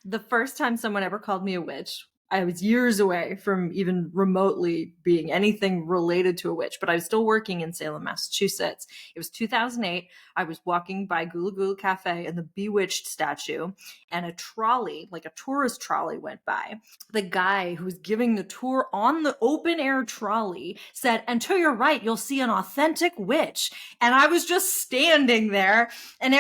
The first time someone ever called me a witch, I was years away from even remotely being anything related to a witch, but I was still working in Salem, Massachusetts. It was 2008. I was walking by Gula Gula Cafe and the Bewitched statue, and a trolley, like a tourist trolley, went by. The guy who was giving the tour on the open air trolley said, "And to your right, you'll see an authentic witch." And I was just standing there, and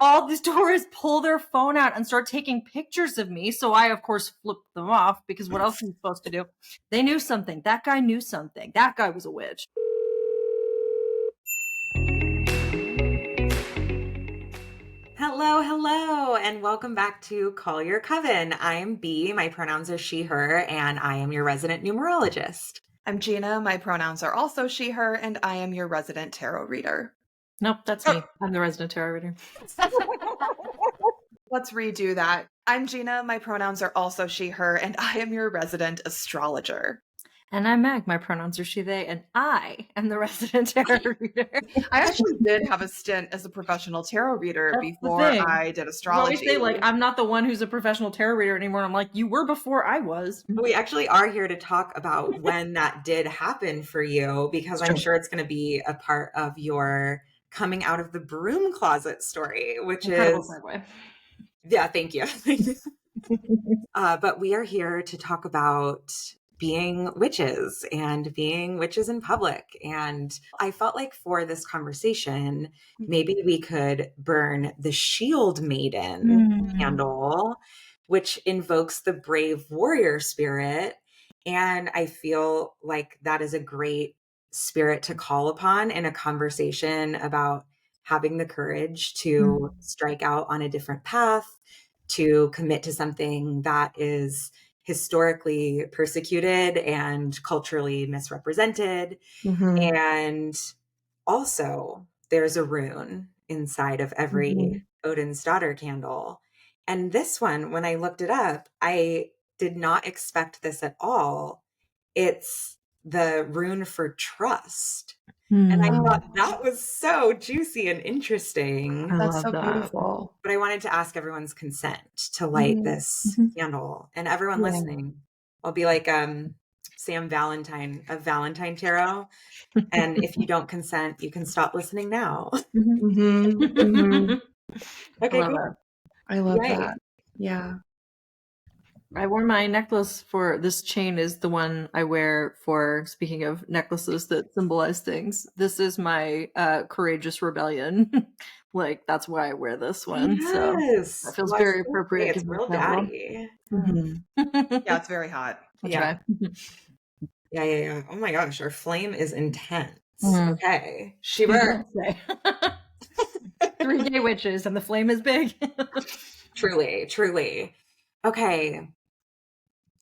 all these tourists pull their phone out and start taking pictures of me. So I, of course, flipped them off because what else are you supposed to do? They knew something. That guy knew something. That guy was a witch. Hello, and welcome back to Call Your Coven. I am B, my pronouns are she, her, and I am your resident numerologist. I'm Jeanna, my pronouns are also she, her, and I am your resident tarot reader. Nope, that's me. I'm the resident tarot reader. Let's redo that. I'm Jeanna, my pronouns are also she, her, and I am your resident astrologer. And I'm Meg, my pronouns are she, they, and I am the resident tarot reader. I actually did have a stint as a professional tarot reader before I did astrology. They say, like, I'm not the one who's a professional tarot reader anymore. I'm like, you were before I was. We actually are here to talk about when that did happen for you, because I'm sure it's going to be a part of your coming out of the broom closet story, which is... segue. Yeah, thank you. But we are here to talk about being witches and being witches in public. And I felt like for this conversation, maybe we could burn the Shield Maiden candle, which invokes the brave warrior spirit. And I feel like that is a great spirit to call upon in a conversation about having the courage to strike out on a different path, to commit to something that is historically persecuted and culturally misrepresented. And also, there's a rune inside of every Odin's Daughter candle. And this one, when I looked it up, I did not expect this at all. It's the rune for trust. And I thought that was so juicy and interesting. That's so beautiful. But I wanted to ask everyone's consent to light this candle. And everyone listening, I'll be like Sam Valentine of Valentine Tarot. And if you don't consent, you can stop listening now. Okay, cool. I love that. Yeah. I wore my necklace for this chain is the one I wear for, speaking of necklaces that symbolize things. This is my courageous rebellion. Like, that's why I wear this one. Yes. So that feels very appropriate. It's real daddy. Yeah, it's very hot. Yeah. Yeah. Oh my gosh, our flame is intense. Okay. She burns. 3 gay witches and the flame is big. Truly. Okay.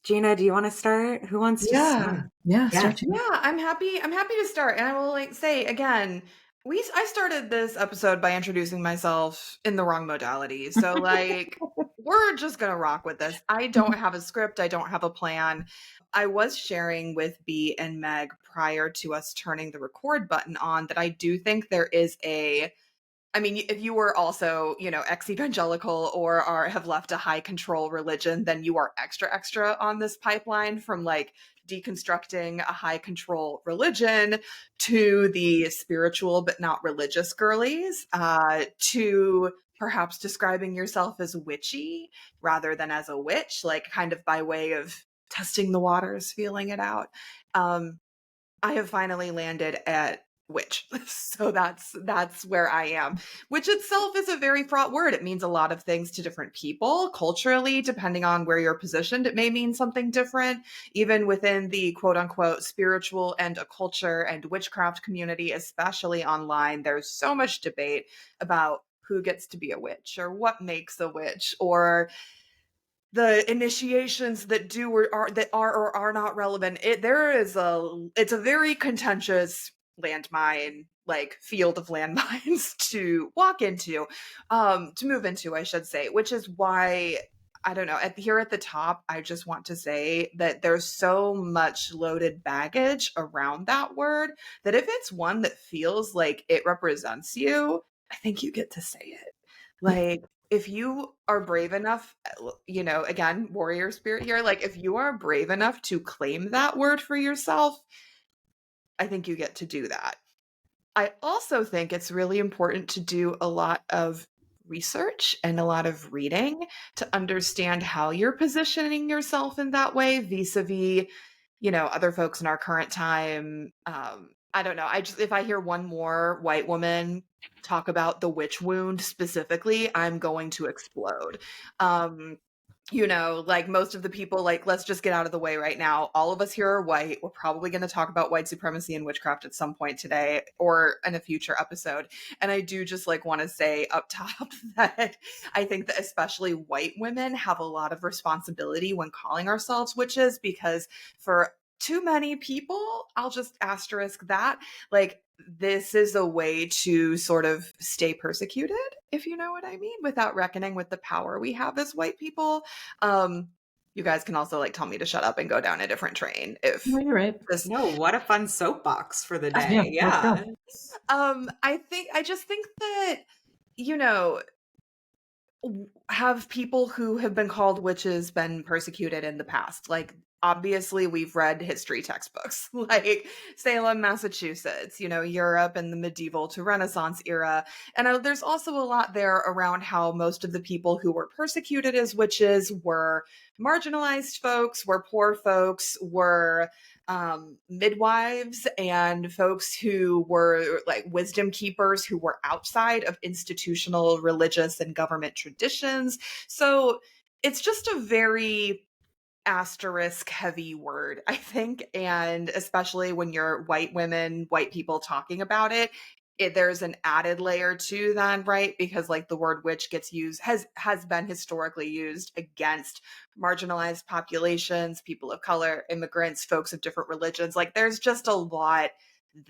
Jeanna, do you want to start? Who wants to start? Yeah, I'm happy to start. And I will say again, I started this episode by introducing myself in the wrong modality. So we're just going to rock with this. I don't have a script. I don't have a plan. I was sharing with B and Meg prior to us turning the record button on that I do think there is if you were also, ex-evangelical or have left a high control religion, then you are extra on this pipeline from deconstructing a high control religion to the spiritual but not religious girlies, to perhaps describing yourself as witchy rather than as a witch, kind of by way of testing the waters, feeling it out. I have finally landed at witch. So that's where I am. Which itself is a very fraught word. It means a lot of things to different people. Culturally, depending on where you're positioned, it may mean something different. Even within the quote unquote spiritual and occult and witchcraft community, especially online, there's so much debate about who gets to be a witch or what makes a witch or the initiations that do or are not relevant. It's a very contentious landmine, field of landmines to walk into, to move into, I should say, which is why, I don't know, here at the top, I just want to say that there's so much loaded baggage around that word that if it's one that feels like it represents you, I think you get to say it. if you are brave enough, you know, again, warrior spirit here, like if you are brave enough to claim that word for yourself, I think you get to do that. I also think it's really important to do a lot of research and a lot of reading to understand how you're positioning yourself in that way vis-a-vis, you know, other folks in our current time. I don't know. I just, if I hear one more white woman talk about the witch wound specifically, I'm going to explode. You know, like most of the people, like, let's just get out of the way right now. All of us here are white. We're probably going to talk about white supremacy and witchcraft at some point today or in a future episode. And I do just like want to say up top that I think that especially white women have a lot of responsibility when calling ourselves witches, because for too many people, I'll just asterisk that, like, this is a way to sort of stay persecuted, if you know what I mean, without reckoning with the power we have as white people. You guys can also like tell me to shut up and go down a different train if No, you're right. this. No, what a fun soapbox for the day. Yeah, let's Yeah. go. I just think that, you know, have people who have been called witches been persecuted in the past? Like, obviously, we've read history textbooks, like Salem, Massachusetts, you know, Europe and the medieval to Renaissance era. And there's also a lot there around how most of the people who were persecuted as witches were marginalized folks, were poor folks, were midwives and folks who were like wisdom keepers who were outside of institutional religious and government traditions. So it's just a very asterisk heavy word, I think. And especially when you're white women, white people talking about it, there's an added layer to that, right? Because like the word witch gets used, has been historically used against marginalized populations, people of color, immigrants, folks of different religions. Like there's just a lot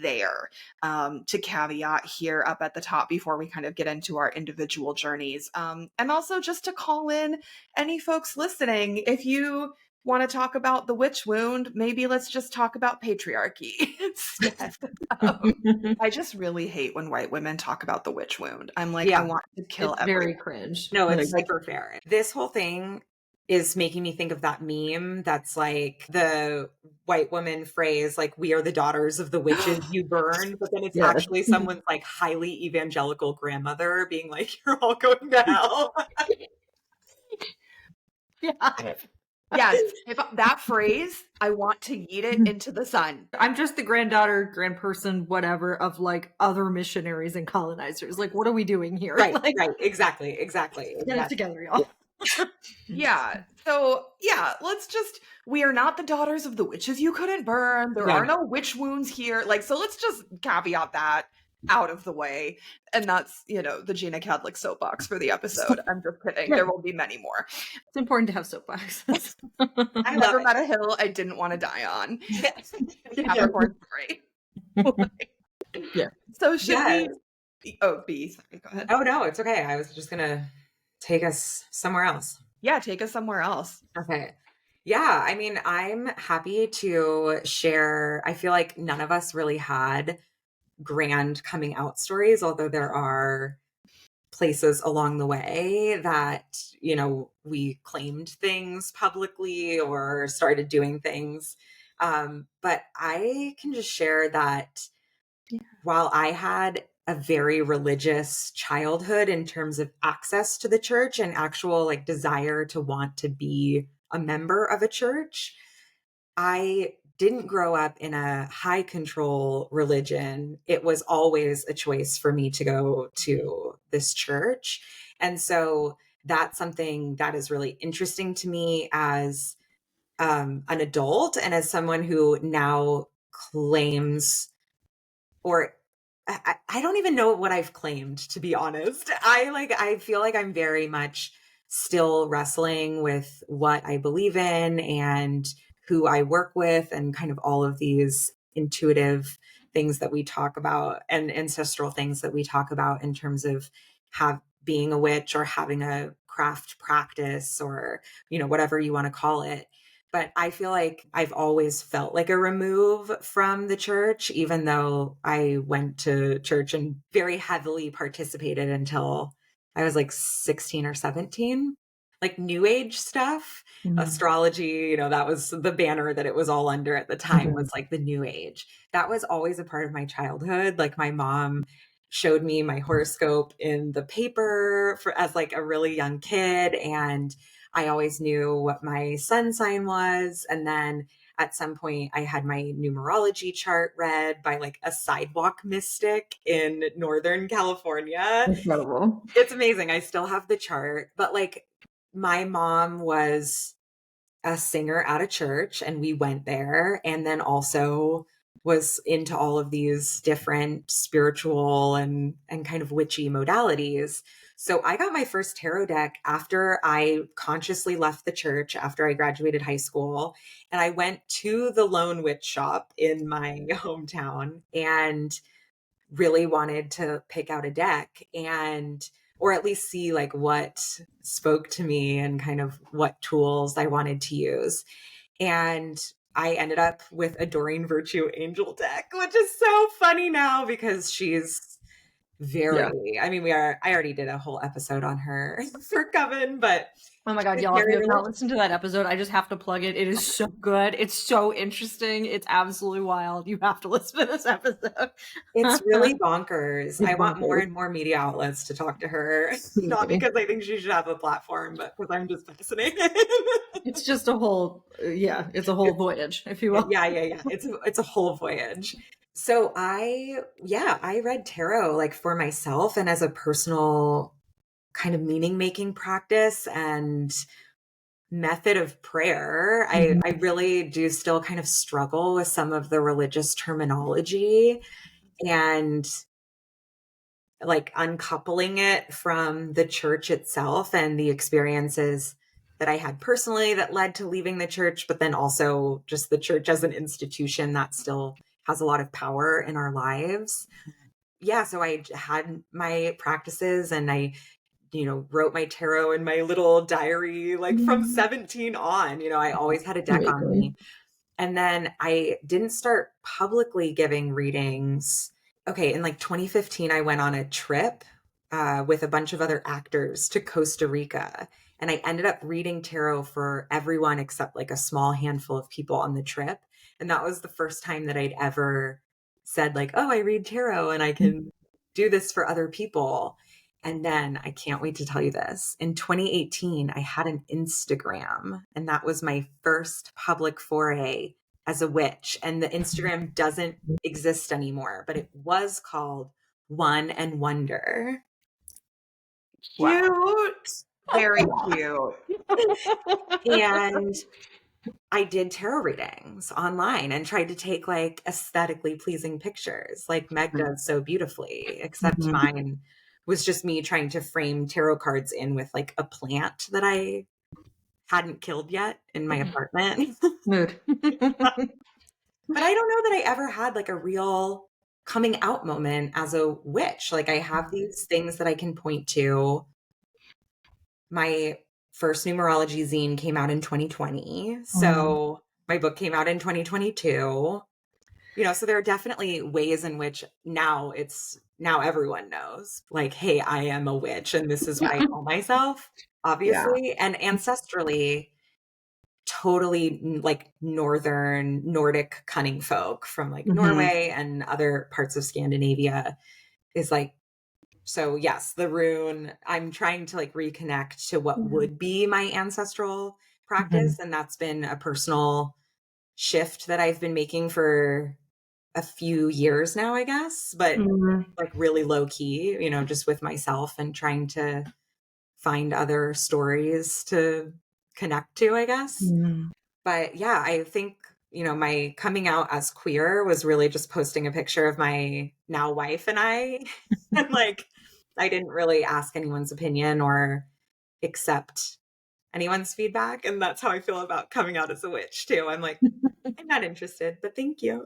there to caveat here up at the top before we kind of get into our individual journeys. And also just to call in any folks listening, if you want to talk about the witch wound, maybe let's just talk about patriarchy instead. I just really hate when white women talk about the witch wound. I'm like, Yeah. I want to kill It's everyone. very cringe. No, it's Like, super fair. This whole thing is making me think of that meme that's like the white woman phrase, like, we are the daughters of the witches you burn. But then it's Yes. actually someone's like highly evangelical grandmother being like, you're all going to hell. Yeah. yes, if that phrase, I want to yeet it into the sun. I'm just the granddaughter, grandperson, whatever, of like other missionaries and colonizers. Like, what are we doing here? Right, Like, right. Exactly. get it together, y'all. Yeah. So, yeah, we are not the daughters of the witches you couldn't burn. There are no witch wounds here. Like, so let's just caveat that out of the way. And that's, you know, the Jeanna Catholic soapbox for the episode. I'm just kidding. Yeah. There will be many more. It's important to have soapboxes. I never met a hill I didn't want to die on. Capricorn story. Yeah. So should we? Oh, B. Sorry, go ahead. Oh, no, it's okay. I was just going to take us somewhere else. Yeah, take us somewhere else. Okay. Yeah, I mean, I'm happy to share. I feel like none of us really had grand coming out stories, although there are places along the way that, you know, we claimed things publicly or started doing things. But I can just share that while I had a very religious childhood in terms of access to the church and actual like desire to want to be a member of a church, I didn't grow up in a high control religion. It was always a choice for me to go to this church. And so that's something that is really interesting to me as an adult and as someone who now claims, or I don't even know what I've claimed, to be honest. I feel like I'm very much still wrestling with what I believe in and who I work with and kind of all of these intuitive things that we talk about and ancestral things that we talk about in terms of being a witch or having a craft practice or, you know, whatever you want to call it. But I feel like I've always felt like a remove from the church, even though I went to church and very heavily participated until I was like 16 or 17, like new age stuff, astrology, that was the banner that it was all under at the time, was like the new age. That was always a part of my childhood. Like my mom showed me my horoscope in the paper as like a really young kid. And I always knew what my sun sign was. And then at some point I had my numerology chart read by like a sidewalk mystic in Northern California. Incredible. It's amazing. I still have the chart, but like my mom was a singer at a church and we went there, and then also was into all of these different spiritual and kind of witchy modalities. So I got my first tarot deck after I consciously left the church after I graduated high school. And I went to the Lone Witch shop in my hometown and really wanted to pick out a deck, or at least see like what spoke to me and kind of what tools I wanted to use. And I ended up with a Doreen Virtue Angel deck, which is so funny now because she's I already did a whole episode on her for Coven, but oh my God, y'all, if you have not listened to that episode, I just have to plug it. It is so good. It's so interesting. It's absolutely wild. You have to listen to this episode. It's really bonkers. I want more and more media outlets to talk to her. Not because I think she should have a platform, but because I'm just fascinated. It's just a whole, it's a whole voyage, if you will. Yeah. It's a whole voyage. So I read tarot like for myself and as a personal kind of meaning making practice and method of prayer. I really do still kind of struggle with some of the religious terminology and like uncoupling it from the church itself and the experiences that I had personally that led to leaving the church, but then also just the church as an institution that still has a lot of power in our lives. Yeah, so I had my practices and I wrote my tarot in my little diary, like from 17 on, I always had a deck on me. And then I didn't start publicly giving readings. Okay, in like 2015, I went on a trip with a bunch of other actors to Costa Rica. And I ended up reading tarot for everyone except like a small handful of people on the trip. And that was the first time that I'd ever said like, oh, I read tarot and I can do this for other people. And then I can't wait to tell you this. In 2018, I had an Instagram, and that was my first public foray as a witch. And the Instagram doesn't exist anymore, but it was called One and Wonder. Cute. Very cute. And I did tarot readings online and tried to take like aesthetically pleasing pictures like Meg does so beautifully, except mine was just me trying to frame tarot cards in with like a plant that I hadn't killed yet in my apartment. Mood. But I don't know that I ever had like a real coming out moment as a witch. Like I have these things that I can point to. My first numerology zine came out in 2020. So my book came out in 2022. So there are definitely ways in which now everyone knows like, hey, I am a witch and this is what I call myself, obviously. And ancestrally, totally like northern Nordic cunning folk from like Norway and other parts of Scandinavia is like, so yes, the rune, I'm trying to like reconnect to what would be my ancestral practice. And that's been a personal shift that I've been making for a few years now, I guess, but like really low key, just with myself and trying to find other stories to connect to, I guess. But yeah, I think, my coming out as queer was really just posting a picture of my now wife and I. And like, I didn't really ask anyone's opinion or accept anyone's feedback. And that's how I feel about coming out as a witch too. I'm like, I'm not interested, but thank you.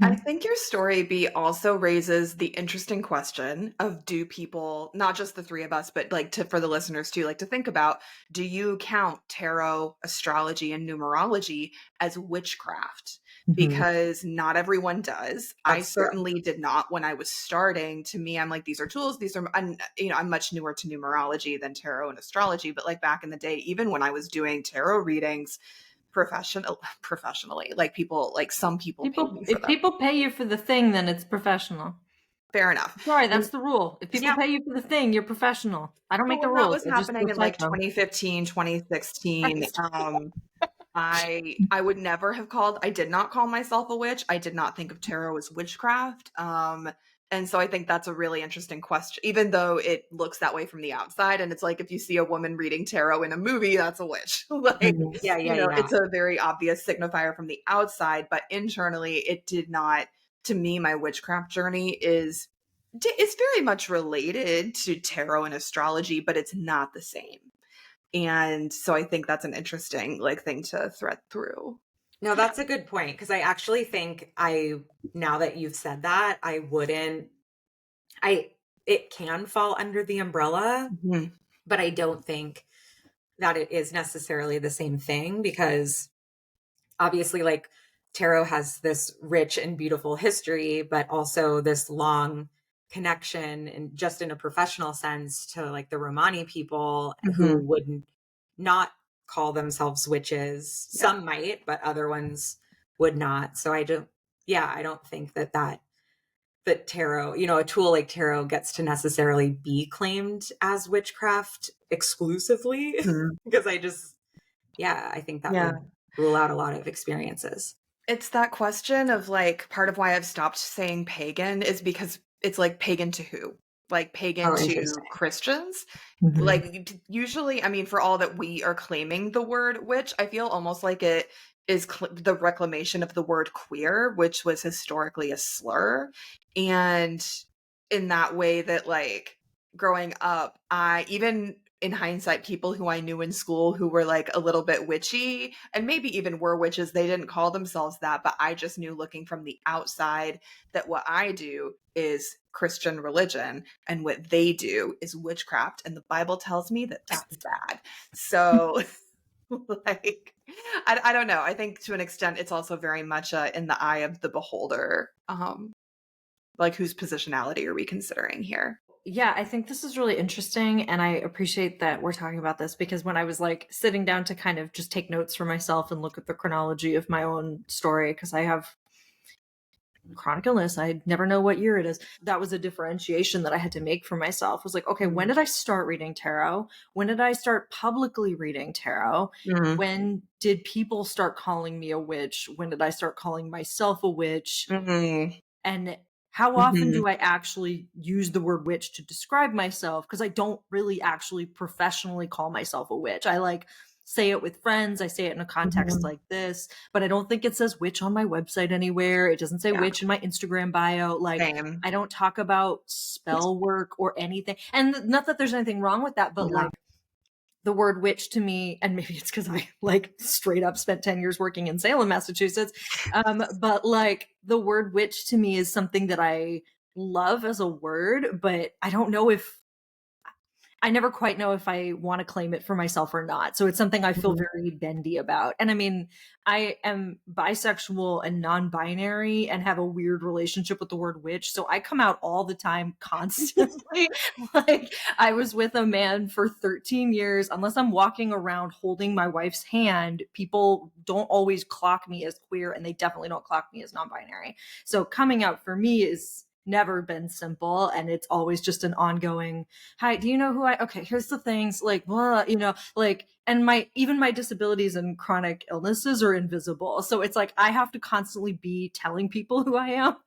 I think your story B also raises the interesting question of, do people, not just the three of us, but like for the listeners too, like to think about, do you count tarot, astrology, and numerology as witchcraft? Because not everyone does. I That's true. certainly did not when I was starting. To me, I'm like, these are tools. These are, I'm much newer to numerology than tarot and astrology. But like back in the day, even when I was doing tarot readings professionally, like some people paid me for If them. people pay you for the thing, then it's professional. Fair enough. Sorry, that's the rule. If people pay you for the thing, you're professional. I don't But make the when that rules. was I just happening in recite like them. 2015, 2016, Right. I would never have I did not call myself a witch. I did not think of tarot as witchcraft. And so I think that's a really interesting question, even though it looks that way from the outside. And it's like, if you see a woman reading tarot in a movie, that's a witch. Like, Yeah, yeah. it's a very obvious signifier from the outside, but internally it did not. To me, my witchcraft journey is very much related to tarot and astrology, but it's not the same. And so I think that's an interesting like thing to thread through. No, that's a good point, because I actually think now that you've said that, it can fall under the umbrella, but I don't think that it is necessarily the same thing, because obviously, like, tarot has this rich and beautiful history, but also this long connection, and just in a professional sense, to like the Romani people who would not call themselves witches. Yeah. Some might, but other ones would not. So I don't think that tarot, a tool like tarot gets to necessarily be claimed as witchcraft exclusively. Because I think that would rule out a lot of experiences. It's that question of like, part of why I've stopped saying pagan is because it's like, pagan to who? Like pagan to Christians? Like usually, I mean, for all that we are claiming the word witch, I feel almost like it is the reclamation of the word queer, which was historically a slur. And in that way that like growing up, even in hindsight, people who I knew in school who were like a little bit witchy and maybe even were witches, they didn't call themselves that, but I just knew looking from the outside that what I do is Christian religion and what they do is witchcraft. And the Bible tells me that that's bad. So like, I don't know. I think to an extent, it's also very much in the eye of the beholder. Like, whose positionality are we considering here? Yeah, I think this is really interesting, and I appreciate that we're talking about this, because when I was like sitting down to kind of just take notes for myself and look at the chronology of my own story, because I have chronic illness, I never know what year it is. That was a differentiation that I had to make for myself. Was like, okay, when did I start reading tarot? When did I start publicly reading tarot? When did people start calling me a witch? When did I start calling myself a witch? And how often do I actually use the word witch to describe myself? Because I don't really actually professionally call myself a witch. I like say it with friends. I say it in a context like this, but I don't think it says witch on my website anywhere. It doesn't say witch in my Instagram bio. Like, Same. I don't talk about spell work or anything. And not that there's anything wrong with that, but like, the word witch to me, and maybe it's because I like straight up spent 10 years working in Salem, Massachusetts. But like, the word witch to me is something that I love as a word, but I never quite know if I want to claim it for myself or not. So it's something I feel very bendy about. And I mean, I am bisexual and non-binary and have a weird relationship with the word witch. So I come out all the time, constantly. Like, I was with a man for 13 years. Unless I'm walking around holding my wife's hand, people don't always clock me as queer, and they definitely don't clock me as non-binary. So coming out for me is never been simple, and it's always just an ongoing, hi, do you know who okay, here's the things, like, blah, like, and my disabilities and chronic illnesses are invisible, so it's like I have to constantly be telling people who I am.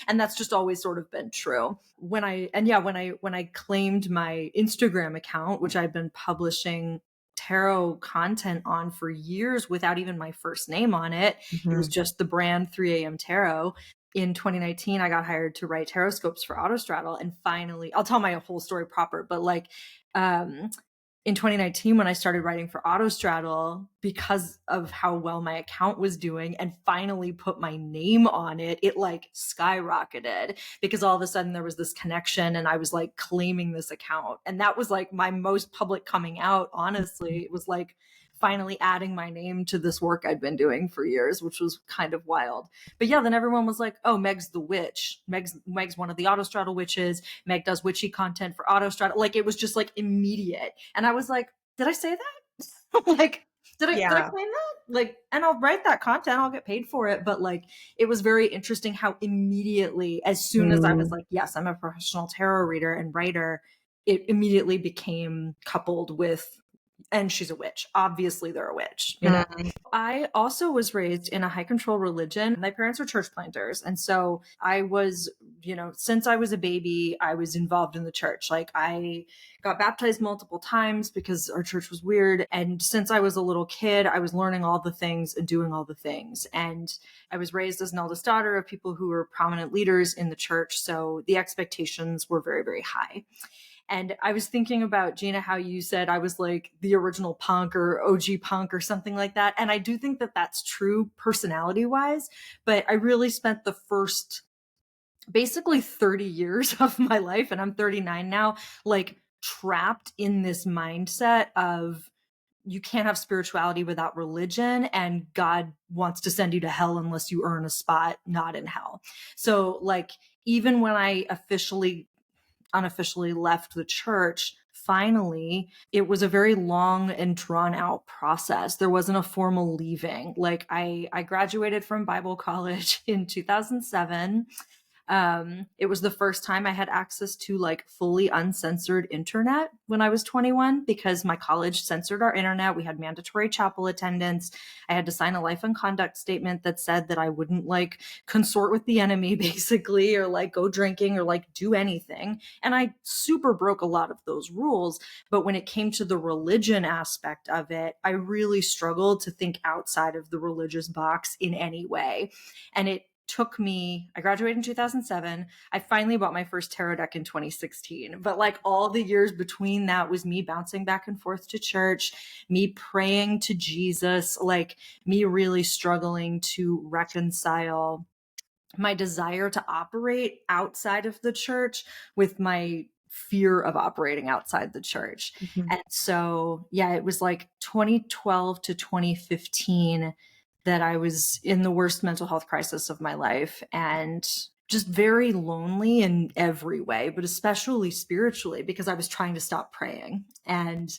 And that's just always sort of been true. When I claimed my Instagram account, which I've been publishing tarot content on for years without even my first name on it, it was just the brand 3 a.m. Tarot. In 2019, I got hired to write Tarotscopes for Autostraddle. And finally, I'll tell my whole story proper, but like, in 2019, when I started writing for Autostraddle, because of how well my account was doing and finally put my name on it, it like skyrocketed because all of a sudden there was this connection and I was like claiming this account. And that was like my most public coming out, honestly. It was like finally adding my name to this work I'd been doing for years, which was kind of wild. But yeah, then everyone was like, oh, Meg's the witch. Meg's one of the Autostraddle witches. Meg does witchy content for Autostraddle. Like it was just like immediate. And I was like, did I say that? Like, did I claim that? Like, and I'll write that content, I'll get paid for it. But like, it was very interesting how immediately, as soon as I was like, yes, I'm a professional tarot reader and writer, it immediately became coupled with, and she's a witch. Obviously they're a witch, you know? I also was raised in a high control religion. My parents were church planters. And so I was, you know, since I was a baby, I was involved in the church. Like I got baptized multiple times because our church was weird. And since I was a little kid, I was learning all the things and doing all the things. And I was raised as an eldest daughter of people who were prominent leaders in the church. So the expectations were very, very high. And I was thinking about, Jeanna, how you said I was like the original punk or OG punk or something like that. And I do think that that's true personality wise, but I really spent the first basically 30 years of my life, and I'm 39 now, like trapped in this mindset of you can't have spirituality without religion, and God wants to send you to hell unless you earn a spot not in hell. So like, even when I unofficially left the church, finally, it was a very long and drawn out process. There wasn't a formal leaving. Like I graduated from Bible college in 2007. It was the first time I had access to like fully uncensored internet when I was 21 because my college censored our internet. We had mandatory chapel attendance. I had to sign a life and conduct statement that said that I wouldn't like consort with the enemy basically, or like go drinking or like do anything. And I super broke a lot of those rules. But when it came to the religion aspect of it, I really struggled to think outside of the religious box in any way. And it took me, I graduated in 2007. I finally bought my first tarot deck in 2016. But like all the years between that was me bouncing back and forth to church, me praying to Jesus, like me really struggling to reconcile my desire to operate outside of the church with my fear of operating outside the church. And so, yeah, it was like 2012 to 2015 that I was in the worst mental health crisis of my life and just very lonely in every way, but especially spiritually because I was trying to stop praying. And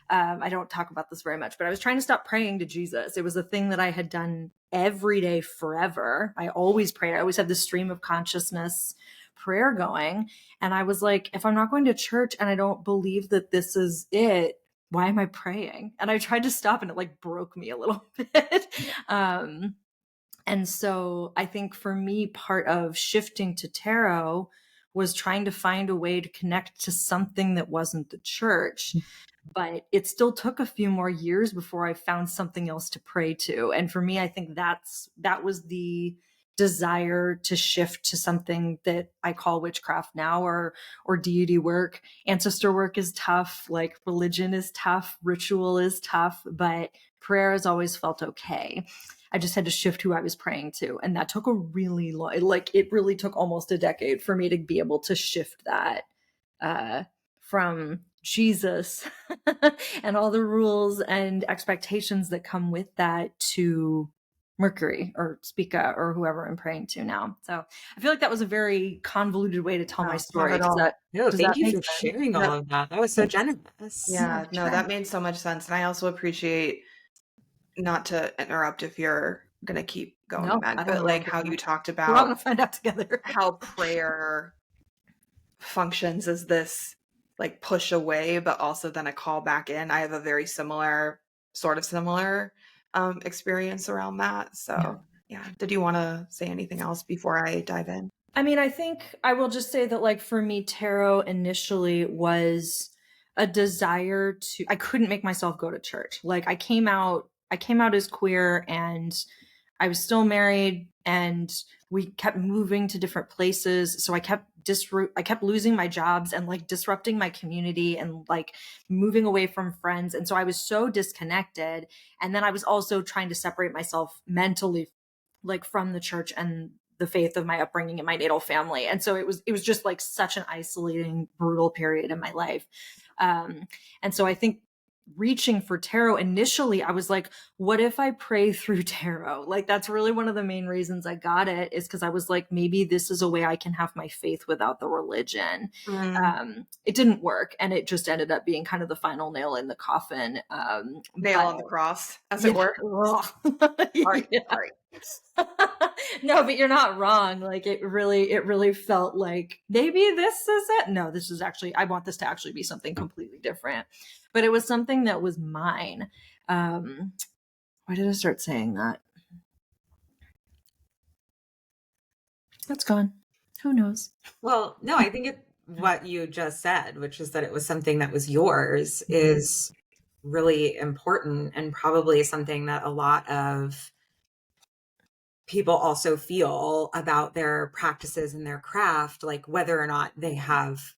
I don't talk about this very much, but I was trying to stop praying to Jesus. It was a thing that I had done every day forever. I always prayed. I always had this stream of consciousness prayer going. And I was like, if I'm not going to church and I don't believe that this is it, why am I praying? And I tried to stop and it like broke me a little bit. And so I think for me, part of shifting to tarot was trying to find a way to connect to something that wasn't the church. But it still took a few more years before I found something else to pray to. And for me, I think that was the desire to shift to something that I call witchcraft now, or deity work. Ancestor work is tough, like religion is tough, ritual is tough, but prayer has always felt okay. I just had to shift who I was praying to. And that took a really long, like it really took almost a decade for me to be able to shift that from Jesus and all the rules and expectations that come with that to Mercury or Spica or whoever I'm praying to now. So I feel like that was a very convoluted way to tell my story. Thank you for sense? sharing all of that. That was so generous. Yeah, no, that made so much sense. And I also appreciate, not to interrupt if you're going to keep going, No, Meg, I don't but know like where how I'm you going. talked We're about all gonna find out together. how prayer functions as this like push away, but also then a call back in. I have a very similar experience around that. So yeah. Did you want to say anything else before I dive in? I mean, I think I will just say that like for me, tarot initially was a desire to, I couldn't make myself go to church. Like I came out as queer and I was still married and we kept moving to different places. So I kept I kept losing my jobs and like disrupting my community and like moving away from friends. And so I was so disconnected. And then I was also trying to separate myself mentally, like from the church and the faith of my upbringing and my natal family. And so it was just like such an isolating, brutal period in my life. And so I think reaching for tarot initially, I was like, what if I pray through tarot? Like, that's really one of the main reasons I got it, is because I was like, maybe this is a way I can have my faith without the religion. It didn't work, and it just ended up being kind of the final nail in the coffin. Nail on the cross, as it were. Sorry. No, but you're not wrong. Like, it really felt like maybe this is it. No, this is actually, I want this to actually be something completely different. But it was something that was mine. Why did I start saying that? That's gone. Who knows? Well, no, I think what you just said, which is that it was something that was yours, is really important, and probably something that a lot of people also feel about their practices and their craft, like whether or not they have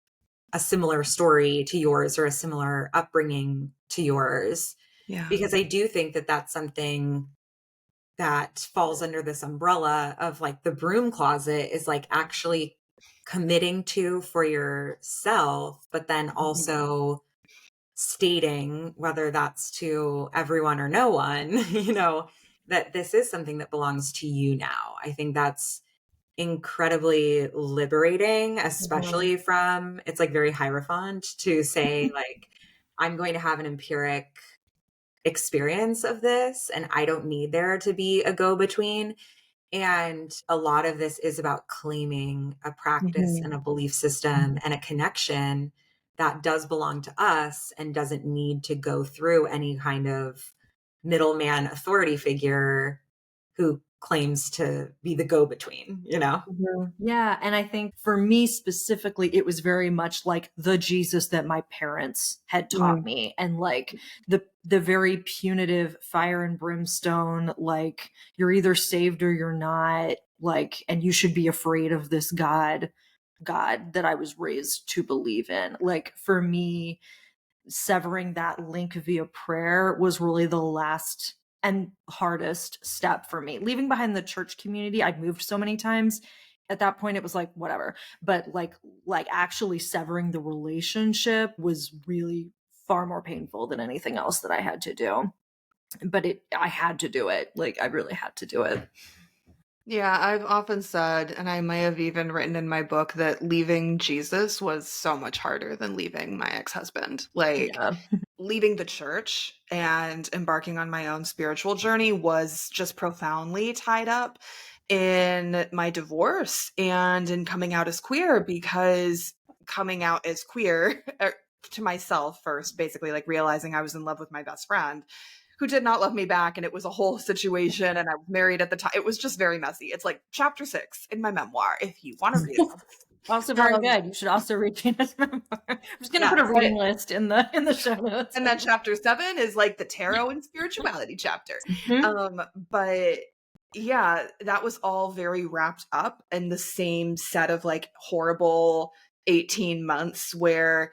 a similar story to yours or a similar upbringing to yours. Yeah. Because I do think that that's something that falls under this umbrella of like the broom closet, is like actually committing to for yourself, but then also stating, whether that's to everyone or no one, you know, that this is something that belongs to you now. I think that's incredibly liberating, especially from, it's like very Hierophant to say like, I'm going to have an empiric experience of this and I don't need there to be a go-between. And a lot of this is about claiming a practice and a belief system and a connection that does belong to us and doesn't need to go through any kind of middleman authority figure who claims to be the go-between, you know? Yeah. And I think for me specifically, it was very much like the Jesus that my parents had taught me, and like the very punitive fire and brimstone, like you're either saved or you're not, like, and you should be afraid of this God that I was raised to believe in. Like, for me, severing that link via prayer was really the last and hardest step for me. Leaving behind the church community, I'd moved so many times. At that point, it was like, whatever. But like actually severing the relationship was really far more painful than anything else that I had to do. But I had to do it. Like, I really had to do it. Yeah, I've often said, and I may have even written in my book, that leaving Jesus was so much harder than leaving my ex-husband. Like, leaving the church and embarking on my own spiritual journey was just profoundly tied up in my divorce and in coming out as queer, because coming out as queer to myself first, basically, like realizing I was in love with my best friend, who did not love me back, and it was a whole situation, and I was married at the time. It was just very messy. It's like chapter 6 in my memoir, if you want to read it. Also very good. You should also read Jeanna's memoir. I'm just going to put a reading list in the show notes. And then chapter 7 is like the tarot and spirituality chapter. But yeah, that was all very wrapped up in the same set of like horrible 18 months where,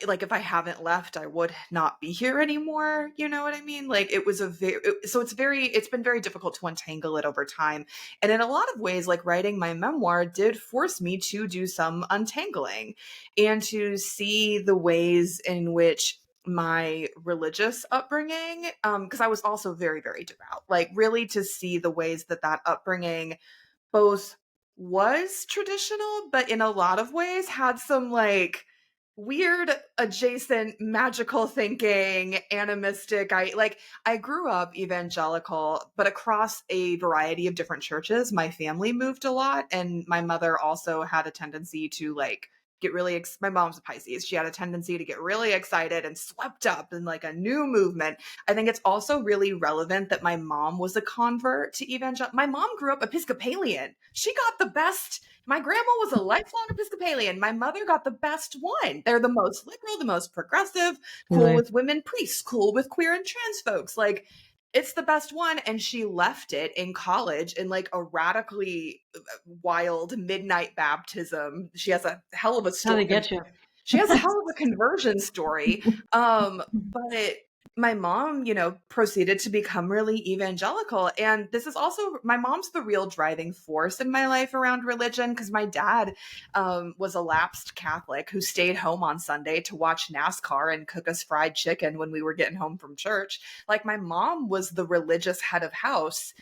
like, if I haven't left, I would not be here anymore. You know what I mean? Like, it was it's been very difficult to untangle it over time. And in a lot of ways, like, writing my memoir did force me to do some untangling and to see the ways in which my religious upbringing, because I was also very, very devout, like really to see the ways that upbringing both was traditional, but in a lot of ways had some like weird adjacent magical thinking, animistic. I grew up evangelical, but across a variety of different churches. My family moved a lot, and my mother also had a tendency to like get really my mom's a Pisces. She had a tendency to get really excited and swept up in like a new movement. I think it's also really relevant that my mom was a convert to evangelical. My mom grew up Episcopalian. She got the best. My grandma was a lifelong Episcopalian. My mother got the best one. They're the most liberal, the most progressive, cool with women priests, cool with queer and trans folks. Like, it's the best one. And she left it in college in like a radically wild midnight baptism. She has a hell of a How they story. get you. She has a hell of a conversion story. But my mom, you know, proceeded to become really evangelical. And this is also, my mom's the real driving force in my life around religion, because my dad was a lapsed Catholic who stayed home on Sunday to watch NASCAR and cook us fried chicken when we were getting home from church. Like, my mom was the religious head of house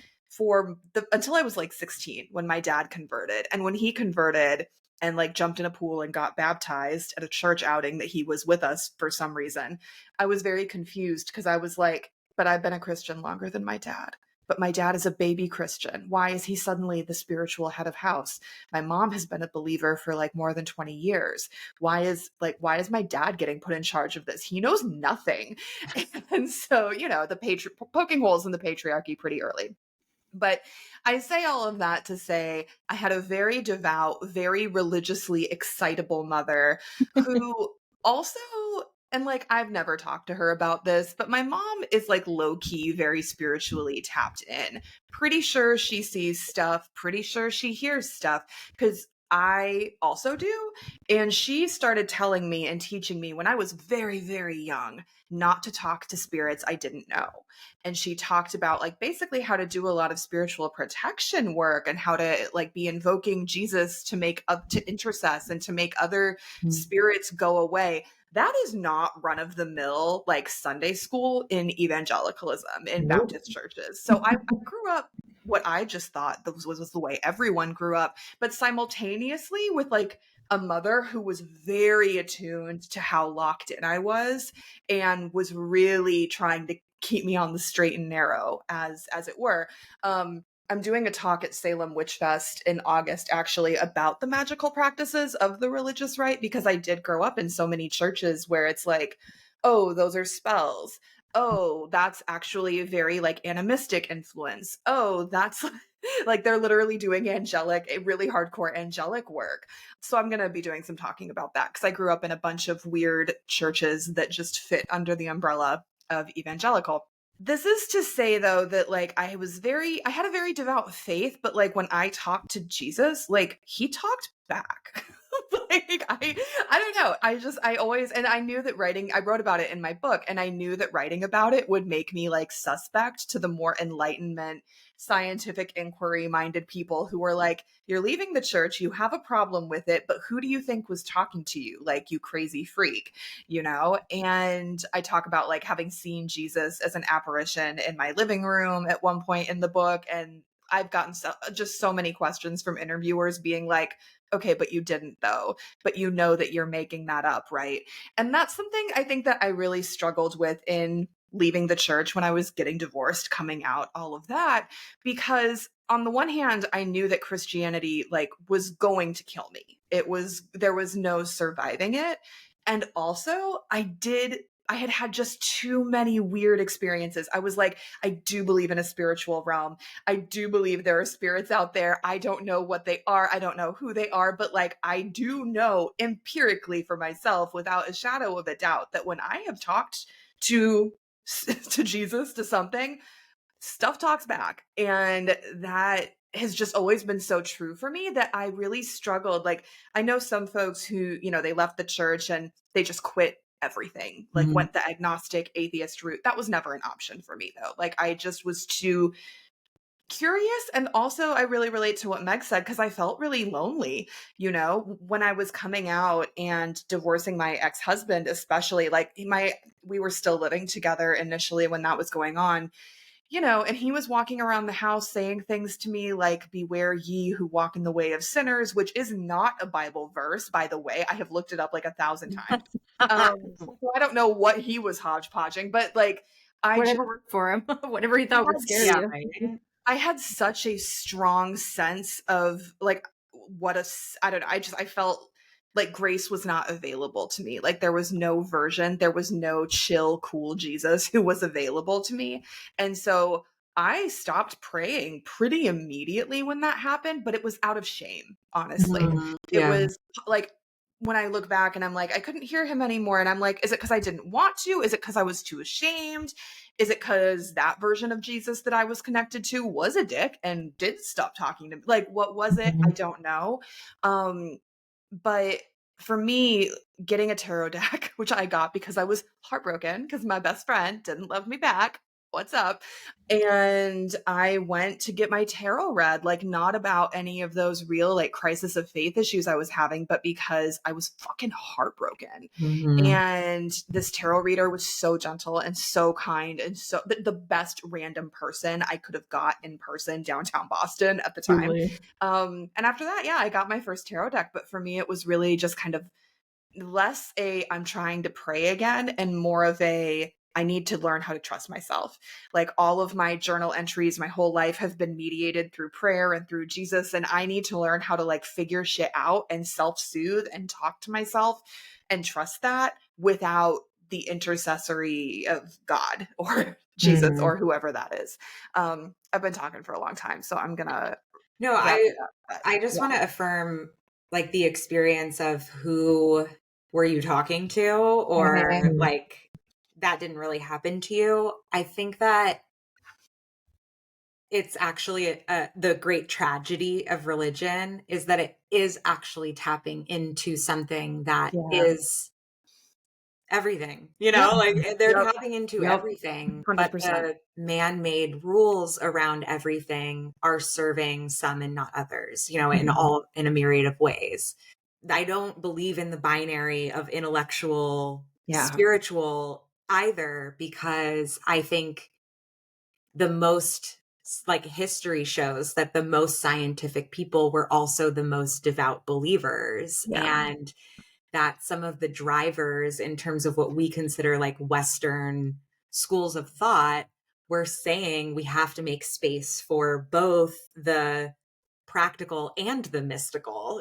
until I was like 16 when my dad converted. And when he converted, and like jumped in a pool and got baptized at a church outing that he was with us for some reason, I was very confused, because I was like, but I've been a Christian longer than my dad. But my dad is a baby Christian. Why is he suddenly the spiritual head of house? My mom has been a believer for like more than 20 years. Why is my dad getting put in charge of this? He knows nothing. And so, you know, poking holes in the patriarchy pretty early. But I say all of that to say I had a very devout, very religiously excitable mother who also, and like, I've never talked to her about this, but my mom is like low key, very spiritually tapped in. Pretty sure she sees stuff, pretty sure she hears stuff, because I also do. And she started telling me and teaching me when I was very, very young not to talk to spirits I didn't know. And she talked about like basically how to do a lot of spiritual protection work and how to like be invoking Jesus to make up to intercess and to make other spirits go away. That is not run of the mill like Sunday school in evangelicalism in Baptist churches. So I grew up what I just thought was the way everyone grew up, but simultaneously with like a mother who was very attuned to how locked in I was and was really trying to keep me on the straight and narrow, as it were. I'm doing a talk at Salem Witch Fest in August, actually, about the magical practices of the religious right, because I did grow up in so many churches where it's like, oh, those are spells. Oh, that's actually a very like animistic influence. Oh, that's like they're literally doing really hardcore angelic work. So I'm going to be doing some talking about that, because I grew up in a bunch of weird churches that just fit under the umbrella of evangelical. This is to say, though, that like I had a very devout faith, but like when I talked to Jesus, like he talked back. Like I don't know. I always, and I knew that I wrote about it in my book, and I knew that writing about it would make me like suspect to the more enlightenment, scientific inquiry minded people who were like, you're leaving the church, you have a problem with it, but who do you think was talking to you? Like, you crazy freak, you know? And I talk about like having seen Jesus as an apparition in my living room at one point in the book. And I've gotten just so many questions from interviewers being like, okay, but you didn't though, but you know that you're making that up, right? And that's something I think that I really struggled with in leaving the church when I was getting divorced, coming out, all of that, because on the one hand, I knew that Christianity like was going to kill me. There was no surviving it. And also I had had just too many weird experiences. I was like, I do believe in a spiritual realm. I do believe there are spirits out there. I don't know what they are. I don't know who they are, but like, I do know empirically for myself without a shadow of a doubt that when I have talked to Jesus, to something, stuff talks back. And that has just always been so true for me that I really struggled. Like, I know some folks who, you know, they left the church and they just quit everything, like went the agnostic atheist route. That was never an option for me though. Like, I just was too curious. And also I really relate to what Meg said, because I felt really lonely, you know, when I was coming out and divorcing my ex-husband, especially like we were still living together initially when that was going on, you know, and he was walking around the house saying things to me like, beware ye who walk in the way of sinners, which is not a Bible verse, by the way. I have looked it up like 1,000 times. So I don't know what he was hodgepodging, but like, Whatever worked for him, whatever he thought would scare you. Right? I had such a strong sense of like I don't know. I felt like grace was not available to me. Like, there was no there was no chill, cool Jesus who was available to me. And so I stopped praying pretty immediately when that happened, but it was out of shame, honestly. It Yeah. was like, when I look back and I'm like, I couldn't hear him anymore. And I'm like, is it because I didn't want to? Is it because I was too ashamed? Is it because that version of Jesus that I was connected to was a dick and did stop talking to me? Like, what was it? I don't know. But for me, getting a tarot deck, which I got because I was heartbroken because my best friend didn't love me back. What's up? And I went to get my tarot read, like not about any of those real like crisis of faith issues I was having, but because I was fucking heartbroken. And this tarot reader was so gentle and so kind and so the best random person I could have got in person downtown Boston at the time. And after that, yeah, I got my first tarot deck. But for me, it was really just kind of less a I'm trying to pray again and more of a I need to learn how to trust myself. Like all of my journal entries my whole life have been mediated through prayer and through Jesus. And I need to learn how to like figure shit out and self-soothe and talk to myself and trust that without the intercessory of God or Jesus or whoever that is. I've been talking for a long time, so I'm gonna No, I just want to affirm like the experience of who were you talking to, or like that didn't really happen to you. I think that it's actually the great tragedy of religion is that it is actually tapping into something that is everything, like they're tapping into everything, 100%. but the man-made rules around everything are serving some and not others, in a myriad of ways. I don't believe in the binary of intellectual, spiritual either, because I think the most like history shows that the most scientific people were also the most devout believers. And that some of the drivers in terms of what we consider like Western schools of thought were saying we have to make space for both the practical and the mystical,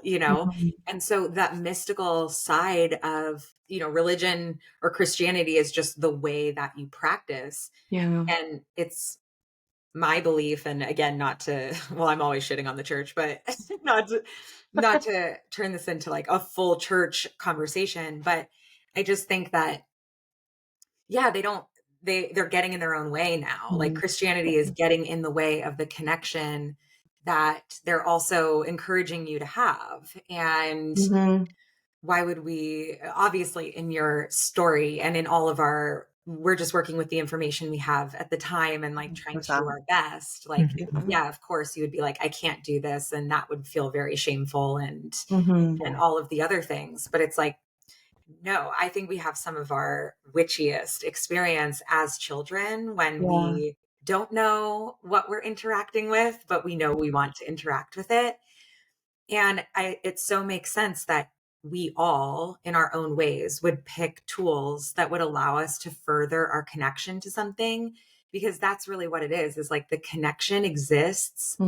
and so that mystical side of, religion or Christianity is just the way that you practice. And it's my belief, and again, not to, well, I'm always shitting on the church, but not to turn this into like a full church conversation, but I just think that, they're getting in their own way now. Like Christianity is getting in the way of the connection that they're also encouraging you to have. And why would we, obviously in your story and in all of we're just working with the information we have at the time and like trying to do our best. Like, of course you would be like, I can't do this. And that would feel very shameful and all of the other things. But it's like, no, I think we have some of our witchiest experience as children when we don't know what we're interacting with, but we know we want to interact with it. And it so makes sense that we all, in our own ways, would pick tools that would allow us to further our connection to something, because that's really what it is like the connection exists,